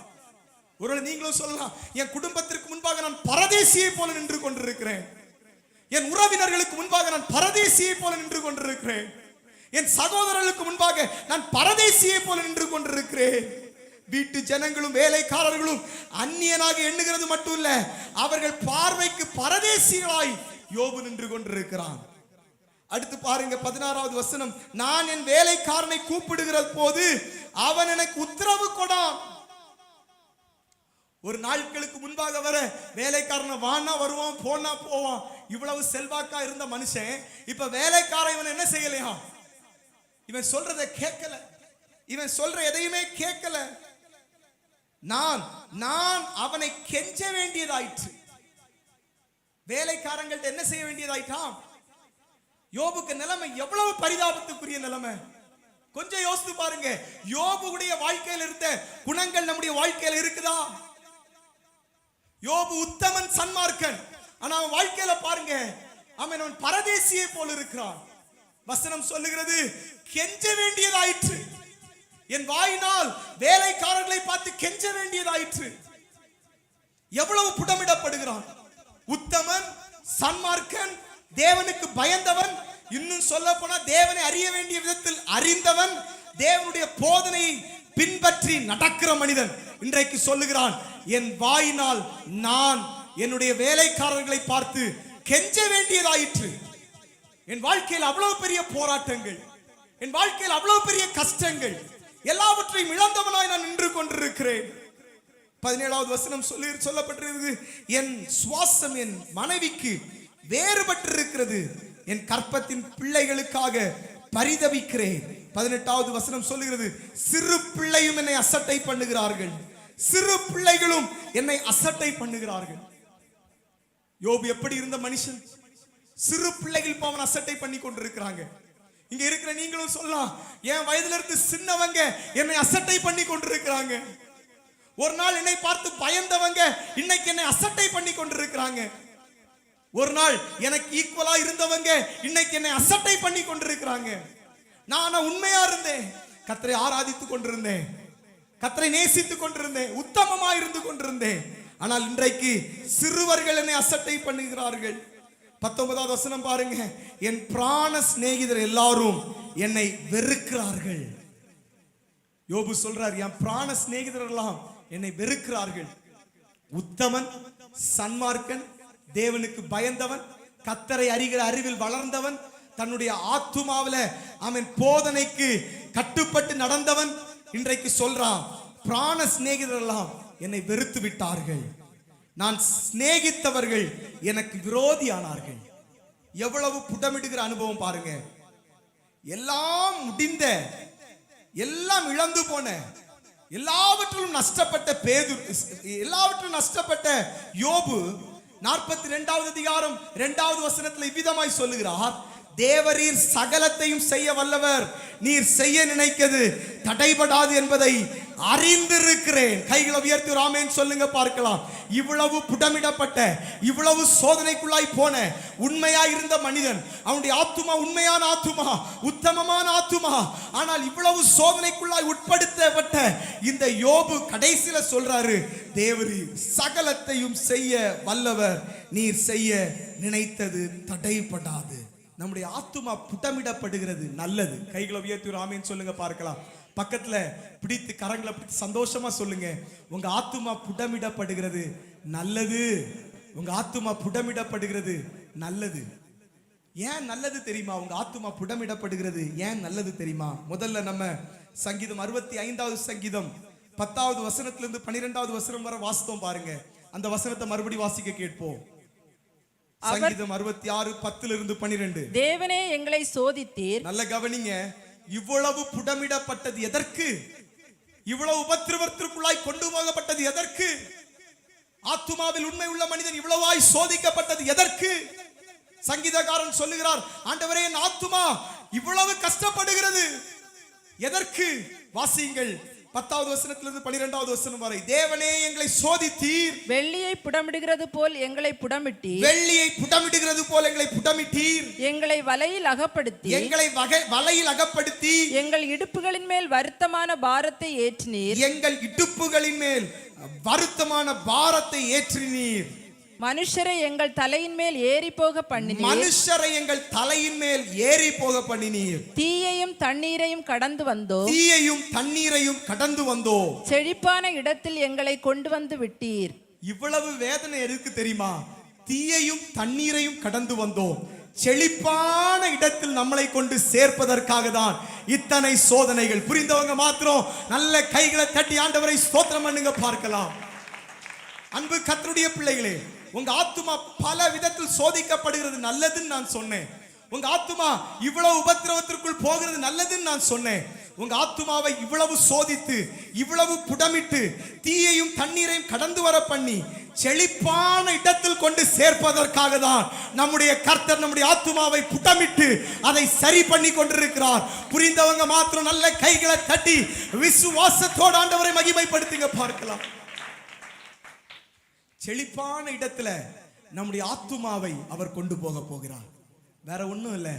ஒருவேளை நீங்களும் சொல்லலாம், என் குடும்பத்திற்கு முன்பாக நான் பரதேசியை போல நின்று கொண்டிருக்கிறேன், என் உறவினர்களுக்கு முன்பாக நான் பரதேசியை போல நின்று கொண்டிருக்கிறேன், என் சகோதரர்களுக்கு முன்பாக நான் பரதேசியை போல நின்று கொண்டிருக்கிறேன். வீட்டு ஜனங்களும் வேலைக்காரர்களும் அந்நியனாக எண்ணுகிறது மட்டும் இல்ல, அவர்கள் பார்வைக்கு பரதேசிகளாய் யோபு நின்று கொண்டிருக்கிறான். அடுத்து பாருங்க 16வது வசனம், நான் என் வேலைக்காரனை கூப்பிடுகிற போது அவன் எனக்கு உத்தரவு கொடான். ஒரு நாட்களுக்கு முன்பாக வர வேலைக்காரனை வானா வருவான், போனா போவான், இவ்வளவு செல்வாக்கா இருந்த மனுஷன் இப்ப வேலைக்காரன் இவன் என்ன செய்யலையா? இவன் சொல்றதை கேட்கல, இவன் சொல்ற எதையுமே கேட்கல. நான் அவனை கெஞ்ச வேண்டியதாயிற்று. வேலைக்காரங்கள்ட்ட என்ன செய்ய வேண்டியதாயிட்டான்? யோபுக்கு நிலைமை எவ்வளவு பரிதாபத்துக்குரிய நிலைமை. கொஞ்சம் யோசித்து பாருங்க, யோபுடைய வாழ்க்கையில் இருந்த குணங்கள் நம்முடைய வாழ்க்கையில் இருக்குதா? யோபு உத்தமன், சன்மார்க்கன், ஆனா அவன் வாழ்க்கையில பாருங்க, அவன் பரதேசியை போல இருக்கிறான். வசனம் சொல்லுகிறது, கெஞ்ச வேண்டியதாயிற்று, என் வாயினால் வேலைக்காரர்களை பார்த்து கெஞ்ச வேண்டியதாயிற்று. எவ்வளவு புடமிடப்படுகிறான். உத்தமன், சன்மார்க்கன், தேவனுக்கு பயந்தவன், இன்னும் சொல்ல போனா தேவனை அறிய வேண்டிய விதத்தில் அறிந்தவன், தேவனுடைய போதனையை பின்பற்றி நடக்கிற மனிதன் இன்றைக்கு சொல்லுகிறான், என் வாயினால் நான் என்னுடைய வேலைக்காரர்களை பார்த்து கெஞ்ச வேண்டியதாயிற்று. என் வாழ்க்கையில் அவ்வளவு பெரிய போராட்டங்கள், என் வாழ்க்கையில் அவ்வளவு பெரிய கஷ்டங்கள், எல்லாவற்றையும் இழந்தவனாய் நான் நின்று கொண்டிருக்கிறேன். 17வது வசனம் சொல்லப்பட்டிருக்கிறது, என் சுவாசம் என் மனைவிக்கு வேறுபட்டிருக்கிறது, என் கற்பத்தின் பிள்ளைகளுக்காக பரிதவிக்கிறேன். 18வது வசனம் சொல்லுகிறது, சிறு பிள்ளையும் என்னை அசட்டை பண்ணுகிறார்கள், சிறு பிள்ளைகளும் என்னை அசட்டை பண்ணுகிறார்கள். யோபு எப்படி இருந்த மனுஷன்? சிறு பிள்ளைகள் அவன் அசட்டை பண்ணி கொண்டிருக்கிறாங்க. இங்க இருக்கிற நீங்களும் சொல்லலாம், என் வயதுல இருந்து சின்னவங்க என்னை அசட்டை பண்ணி கொண்டிருக்கிறாங்க. ஒரு நாள் என்னை பார்த்து பயந்தவங்க இன்னைக்கு என்னை அசட்டை பண்ணி கொண்டிருக்கிறாங்க. ஒரு நாள் எனக்கு ஈக்குவலா இருந்தவங்க இன்னைக்கு என்னை அசட்டை பண்ணி கொண்டிருக்கிறாங்க. நான் உண்மையா இருந்தேன், கர்த்தரை ஆராதித்துக் கொண்டிருந்தேன், கர்த்தரை நேசித்துக் கொண்டிருந்தேன், உத்தமமா இருந்து கொண்டிருந்தேன். ஆனால் இன்றைக்கு சிறுவர்கள் என்னை அசட்டை பண்ணுகிறார்கள். 19வது வசனம் பாருங்க, என் பிராண சிநேகிதர் எல்லாரும் என்னை வெறுக்கிறார்கள். யோபு சொல்றார், என் பிராண சிநேகிதர் எல்லாம் என்னை வெறுக்கிறார்கள். உத்தமன், சன்மார்க்கன், தேவனுக்கு பயந்தவன், கர்த்தரை அறிகிற அறிவில் வளர்ந்தவன், தன்னுடைய ஆத்துமாவில அவன் போதனைக்கு கட்டுப்பட்டு நடந்தவன் இன்றைக்கு சொல்றான், பிராண சிநேகிதர் எல்லாம் என்னை வெறுத்து விட்டார்கள், நான் சிநேகித்தவர்கள் எனக்கு விரோதியானார்கள். எவ்வளவு புடமிடுகிற அனுபவம் பாருங்க. எல்லாம் முடிந்த, எல்லாம் இழந்து போன, எல்லாவற்றிலும் நஷ்டப்பட்ட எல்லாவற்றிலும் நஷ்டப்பட்ட யோபு 42வது அதிகாரம் 2வது வசனத்தில் இவ்விதமாய் சொல்லுகிறார், தேவரீர் சகலத்தையும் செய்ய வல்லவர், நீர் செய்ய நினைக்கிறது தடைபடாது என்பதை அறிந்திருக்கிறேன். கைகளை உயர்த்தி ஆமென் சொல்லுங்க பார்க்கலாம். இவ்வளவு புடமிடப்பட்ட, இவ்வளவு சோதனைக்குள்ளாய் போன உண்மையாய் இருந்த மனிதன், அவனுடைய ஆத்துமா உண்மையான ஆத்துமா, உத்தமமான ஆத்துமா, ஆனால் இவ்வளவு சோதனைக்குள்ளாய் உட்படுத்தப்பட்ட இந்த யோபு கடைசியில சொல்றாரு, தேவரீர் சகலத்தையும் செய்ய வல்லவர், நீர் செய்ய நினைத்தது தடைபடாது. நம்முடைய ஆத்துமா புடமிடப்படுகிறது, நல்லது. கைகளை உயர்த்தி ஆமென் சொல்லுங்க பார்க்கலாம். பக்கத்துல பிடித்து கரங்களை பிடித்து சந்தோஷமா சொல்லுங்க, உங்க ஆத்துமா புடமிடப்படுகிறது நல்லது, உங்க ஆத்துமா புடமிடப்படுகிறது நல்லது. ஏன் நல்லது தெரியுமா? உங்க ஆத்துமா புடமிடப்படுகிறது ஏன் நல்லது தெரியுமா? முதல்ல நம்ம சங்கீதம் 65வது சங்கீதம் 10வது வசனத்திலிருந்து 12வது வசனம் வரை வாசித்தோம் பாருங்க. அந்த வசனத்தை மறுபடி வாசிக்க கேட்போம். சங்கீதம் 66:10-12. தேவனே எங்களை சோதித்தீர். நல்ல கவனிங்க. இவ்வளவு புடமிடப்பட்டது எதற்கு? இவ்வளவு உபத்திரவத்திற்குள்ளாய் கொண்டு போகப்பட்டது எதற்கு? ஆத்துமாவில் உண்மை உள்ள மனிதன் இவ்வளவாய் சோதிக்கப்பட்டது எதற்கு? சங்கீதக்காரன் சொல்லுகிறார், ஆண்டவரே என் ஆத்துமா இவ்வளவு கஷ்டப்படுகிறது எதற்கு? வாசியுங்கள் 10வது வசனத்திலிருந்து 12வது வசனம் வரை. தேவனே எங்களை சோதித்தீர். வெள்ளியை புடமிடுகிறது போல் எங்களை புடமிட்டீர். வெள்ளியை புடமிடுகிறது போல் எங்களை புடமிட்டீர். எங்களை வலையில் அகப்படுத்தி வலையில் அகப்படுத்தி எங்கள் இடுப்புகளின் மேல் வருத்தமான பாரத்தை ஏற்றினீர். எங்கள் இடுப்புகளின் மேல் வருத்தமான பாரத்தை ஏற்றினீர். மனுஷரை எங்கள் தலையின் மேல் ஏறி போக பண்ணினீர். மனுஷரை எங்கள் தலையின் மேல் ஏறி போக பண்ணினீர். தீயையும் தண்ணீரையும் கடந்து வந்தோம். தீயையும் தண்ணீரையும் கடந்து வந்தோம். செழிப்பான இடத்தில் எங்களை கொண்டு வந்து விட்டீர். இவ்வளவு வேதனை எதுக்கு தெரியுமா? தீயையும் தண்ணீரையும் கடந்து வந்தோம். செழிப்பான இடத்தில் நம்மளை கொண்டு சேர்ப்பதற்காக தான் இத்தனை சோதனைகள். புரிந்தவங்க மாத்திரம் நல்ல கைகளை தட்டி ஆண்டவரை ஸ்தோத்திரம் பண்ணுங்க பார்க்கலாம். அன்பு கர்த்தருடைய பிள்ளைகளே, உங்க ஆத்துமா பல விதத்தில் சோதிக்கப்படுகிறது நல்லதுன்னு நான் சொன்னேன். உங்க ஆத்துமா இவ்வளவு உபத்திரவத்திற்குள் போகிறது நல்லதுன்னு நான் சொன்னேன். உங்க ஆத்துமாவை இவ்வளவு சோதித்து இவ்வளவு புடமிட்டு தீயையும் தண்ணீரையும் கடந்து வர பண்ணி செழிப்பான இடத்தில் கொண்டு சேர்ப்பதற்காக தான் நம்முடைய கர்த்தர் நம்முடைய ஆத்துமாவை புடமிட்டு அதை சரி பண்ணி கொண்டிருக்கிறார். புரிந்தவங்க மாத்திரம் நல்ல கைகளை தட்டி விசுவாசத்தோடு ஆண்டவரை மகிமைப்படுத்துங்க பார்க்கலாம். செழிப்பான இடத்துல நம்முடைய ஆத்துமாவை அவர் கொண்டு போக போகிறார். வேற ஒண்ணும் இல்ல,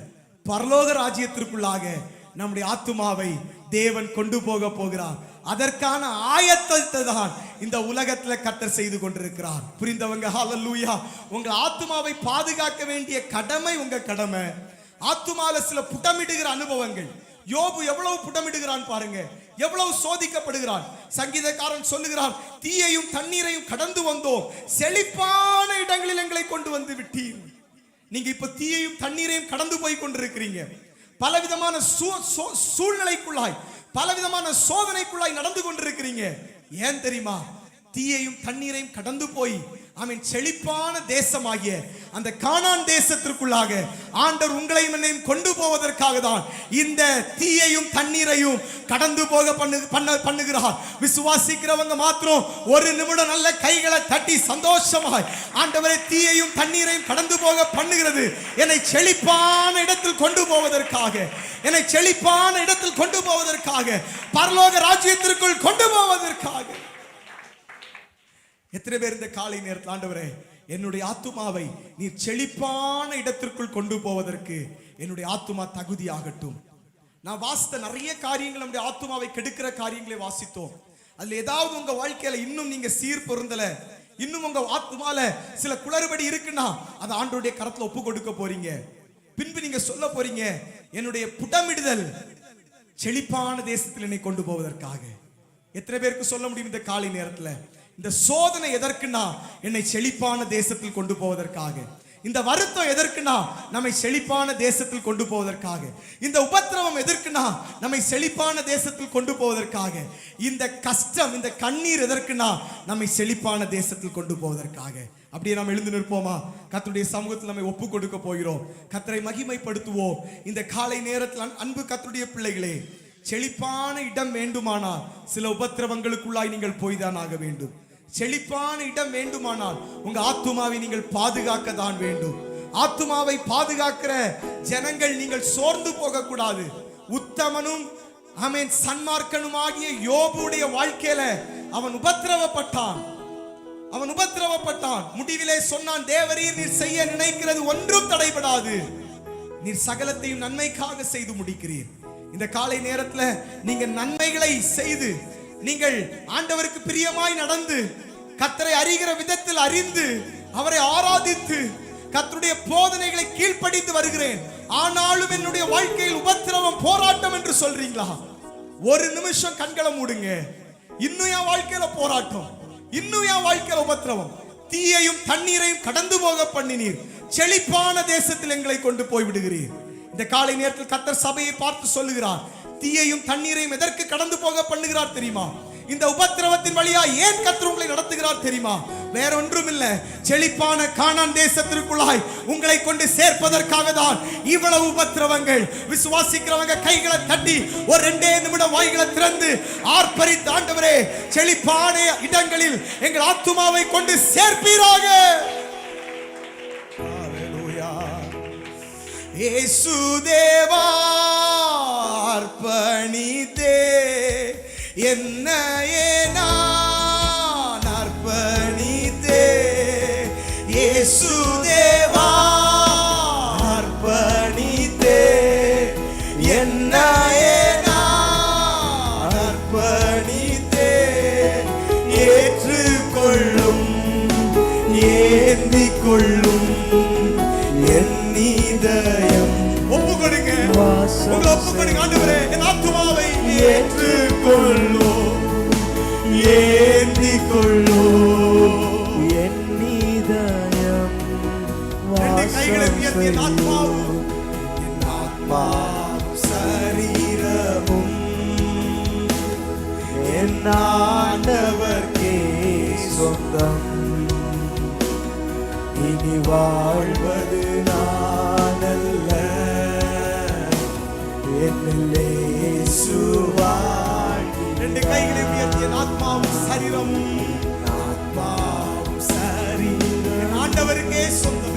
பரலோக ராஜ்யத்திற்குள்ளாக நம்முடைய ஆத்துமாவை தேவன் கொண்டு போக போகிறார். அதற்கான ஆயத்தத்தை தான் இந்த உலகத்துல கர்த்தர் செய்து கொண்டிருக்கிறார். புரிந்தவங்க ஹல்லேலூயா. உங்க ஆத்துமாவை பாதுகாக்க வேண்டிய கடமை உங்க கடமை. ஆத்துமால சில புடமிடுகிற அனுபவங்கள். யோபு எவ்வளவு புடமிடுகிறான் பாருங்க, எவ்வளவு சோதிக்கப்படுகிறான். சங்கீதக்காரன் சொல்லுகிறான், தீயையும் தண்ணீரையும் கடந்து வந்தோம், செழிப்பான இடங்களில் எங்களை கொண்டு வந்து விட்டீர். நீங்க இப்ப தீயையும் தண்ணீரையும் கடந்து போய் கொண்டிருக்கிறீங்க. பலவிதமான சூழ்நிலைக்குள்ளாய் பலவிதமான சோதனைக்குள்ளாய் நடந்து கொண்டிருக்கிறீங்க. ஏன் தெரியுமா? தீயையும் தண்ணீரையும் கடந்து போய் செழிப்பான தேசமாகிய அந்த கானான் தேசத்திற்குள்ளாக ஆண்டவர் உங்களையும் என்னையும் கொண்டு போவதற்காக தான் இந்த தீயையும் தண்ணீரையும் கடந்து போக பண்ணுகிறார். விசுவாசிக்கிறவங்க மாத்திரம் ஒரு நிமிடம் நல்ல கைகளை தட்டி சந்தோஷமாய், ஆண்டவரே தீயையும் தண்ணீரையும் கடந்து போக பண்ணுகிறது என்னை செழிப்பான இடத்தில் கொண்டு போவதற்காக, என்னை செழிப்பான இடத்தில் கொண்டு போவதற்காக, பரலோக ராஜ்யத்திற்குள் கொண்டு போவதற்காக. எத்தனை பேர் இந்த காலை நேரத்தில் ஆண்டவரே என்னுடைய ஆத்துமாவை நீ செழிப்பான இடத்திற்குள் கொண்டு போவதற்கு என்னுடைய ஆத்துமா தகுதியாகட்டும். நான் வாசித்த நிறைய காரியங்கள் நம்முடைய ஆத்துமாவை கெடுக்கிற காரியங்களை வாசித்தோம். அதுல ஏதாவது உங்க வாழ்க்கையில இன்னும் நீங்க சீர் பொருந்தல, இன்னும் உங்க ஆத்துமால சில குளறுபடி இருக்குன்னா அதை ஆண்டவருடைய கரத்துல ஒப்பு கொடுக்க போறீங்க. பின்பு நீங்க சொல்ல போறீங்க, என்னுடைய புடமிடுதல் செழிப்பான தேசத்தில் என்னை கொண்டு போவதற்காக. எத்தனை பேருக்கு சொல்ல முடியும் இந்த காலை நேரத்துல? இந்த சோதனை எதற்குன்னா என்னை செழிப்பான தேசத்தில் கொண்டு போவதற்காக. இந்த வருத்தம் எதற்குன்னா நம்மை செழிப்பான தேசத்தில் கொண்டு போவதற்காக. இந்த உபத்திரவம் எதற்குன்னா நம்மை செழிப்பான தேசத்தில் கொண்டு போவதற்காக. இந்த கஷ்டம், இந்த கண்ணீர் எதற்குன்னா நம்மை செழிப்பான தேசத்தில் கொண்டு போவதற்காக. அப்படியே நாம் எழுந்து நிற்போமா? கர்த்தருடைய சமூகத்தில் நம்மை ஒப்பு கொடுக்க போகிறோம். கர்த்தரை மகிமைப்படுத்துவோம். இந்த காலை நேரத்தில் அன்பு கர்த்தருடைய பிள்ளைகளே, செழிப்பான இடம் வேண்டுமானால் சில உபத்திரவங்களுக்குள்ளாய் நீங்கள் போய்தான் ஆக வேண்டும். செழிப்பான இடம் வேண்டுமானால் உங்க ஆத்துமாவை நீங்கள் பாதுகாக்க தான் வேண்டும். ஆத்துமாவை பாதுகாக்கிற ஜனங்கள் நீங்கள் சோர்ந்து போக கூடாது. உத்தமனும் சன்மார்க்கனுமாகிய யோபுடைய வாழ்க்கையில அவன் உபத்திரவப்பட்டான். முடிவிலே சொன்னான், தேவரீர் நீர் செய்ய நினைக்கிறது ஒன்றும் தடைபடாது, நீர் சகலத்தையும் நன்மைக்காக செய்து முடிக்கிறீர். இந்த காலை நேரத்துல நீங்க நன்மைகளை செய்து, நீங்கள் ஆண்டவருக்கு பிரியமாய் நடந்து, கர்த்தரை அறிகிற விதத்தில் அறிந்து, அவரை ஆராதித்து, கர்த்தருடைய போதனைகளை கீழ்ப்படிந்து வருகிறேன், ஆனாலும் என்னுடைய வாழ்க்கையில் உபத்திரவம் போராட்டம் என்று சொல்றீங்களா? ஒரு நிமிஷம் கண்களை மூடுங்க. இன்னும் என் வாழ்க்கையில போராட்டம், இன்னும் என் வாழ்க்கையில உபத்திரவம். தீயையும் தண்ணீரையும் கடந்து போக பண்ணினீர், செழிப்பான தேசத்தில் எங்களை கொண்டு போய் விடுகிறீர். இந்த காலை நேரத்தில் கர்த்தர் சபையை பார்த்து சொல்லுகிறார், தீயையும் தண்ணீரையும் எதற்கு கடந்து போக பண்ணுகிறார் தெரியுமா? இந்த உபத்திரவத்தின் வழியா ஏன் கர்த்தர் உங்களை நடத்துகிறார் தெரியுமா? வேற ஒன்றும் இல்ல, செழிப்பான கானான் தேசத்திற்குள்ளாய் உங்களை கொண்டு சேர்ப்பதற்காக தான் இவ்வளவு உபத்திரவங்கள். விசுவாசிக்கிறவங்க கைகளை தட்டி ஒரு 2 நிமிடம் வாய்களை திறந்து ஆர்ப்பரித்து, ஆண்டவரே செழிப்பான இடங்களில் எங்கள் ஆத்துமாவை கொண்டு சேர்ப்பீராக. ஹalleluya. இயேசு தேவா அர்ப்பணித்தே என்னையே நான் அர்ப்பணித்தே. இயேசு தேவா அர்ப்பணித்தே என்னையே நான் அர்ப்பணித்தே. ஏற்றுக்கொள்ளும் ஏந்திக் கொள்ளும் என் இதயம். ஒப்பு கொடுங்க, உங்களை ஒப்பு கொடுங்க. ஆண்டவரே என் ஆத்துமாவை ஏற்றுக்கொள்ளும் ஏந்திக் கொள்ளும் என் இதயம். 2 கைகளை உயர்த்தி என் ஆத்மாவும் சரீரமும் என் ஆண்டவர்க்கே சொந்தம். இனி வாழ்வது நான் அல்ல, என்னிலே இயேசு வாழ்கிறார். 2 கைகளை உயர்த்தி என் ஆத்மாவும் சரீரமும் ஆத்மாவும் சரீரம் என் ஆண்டவருக்கே சொந்தம்.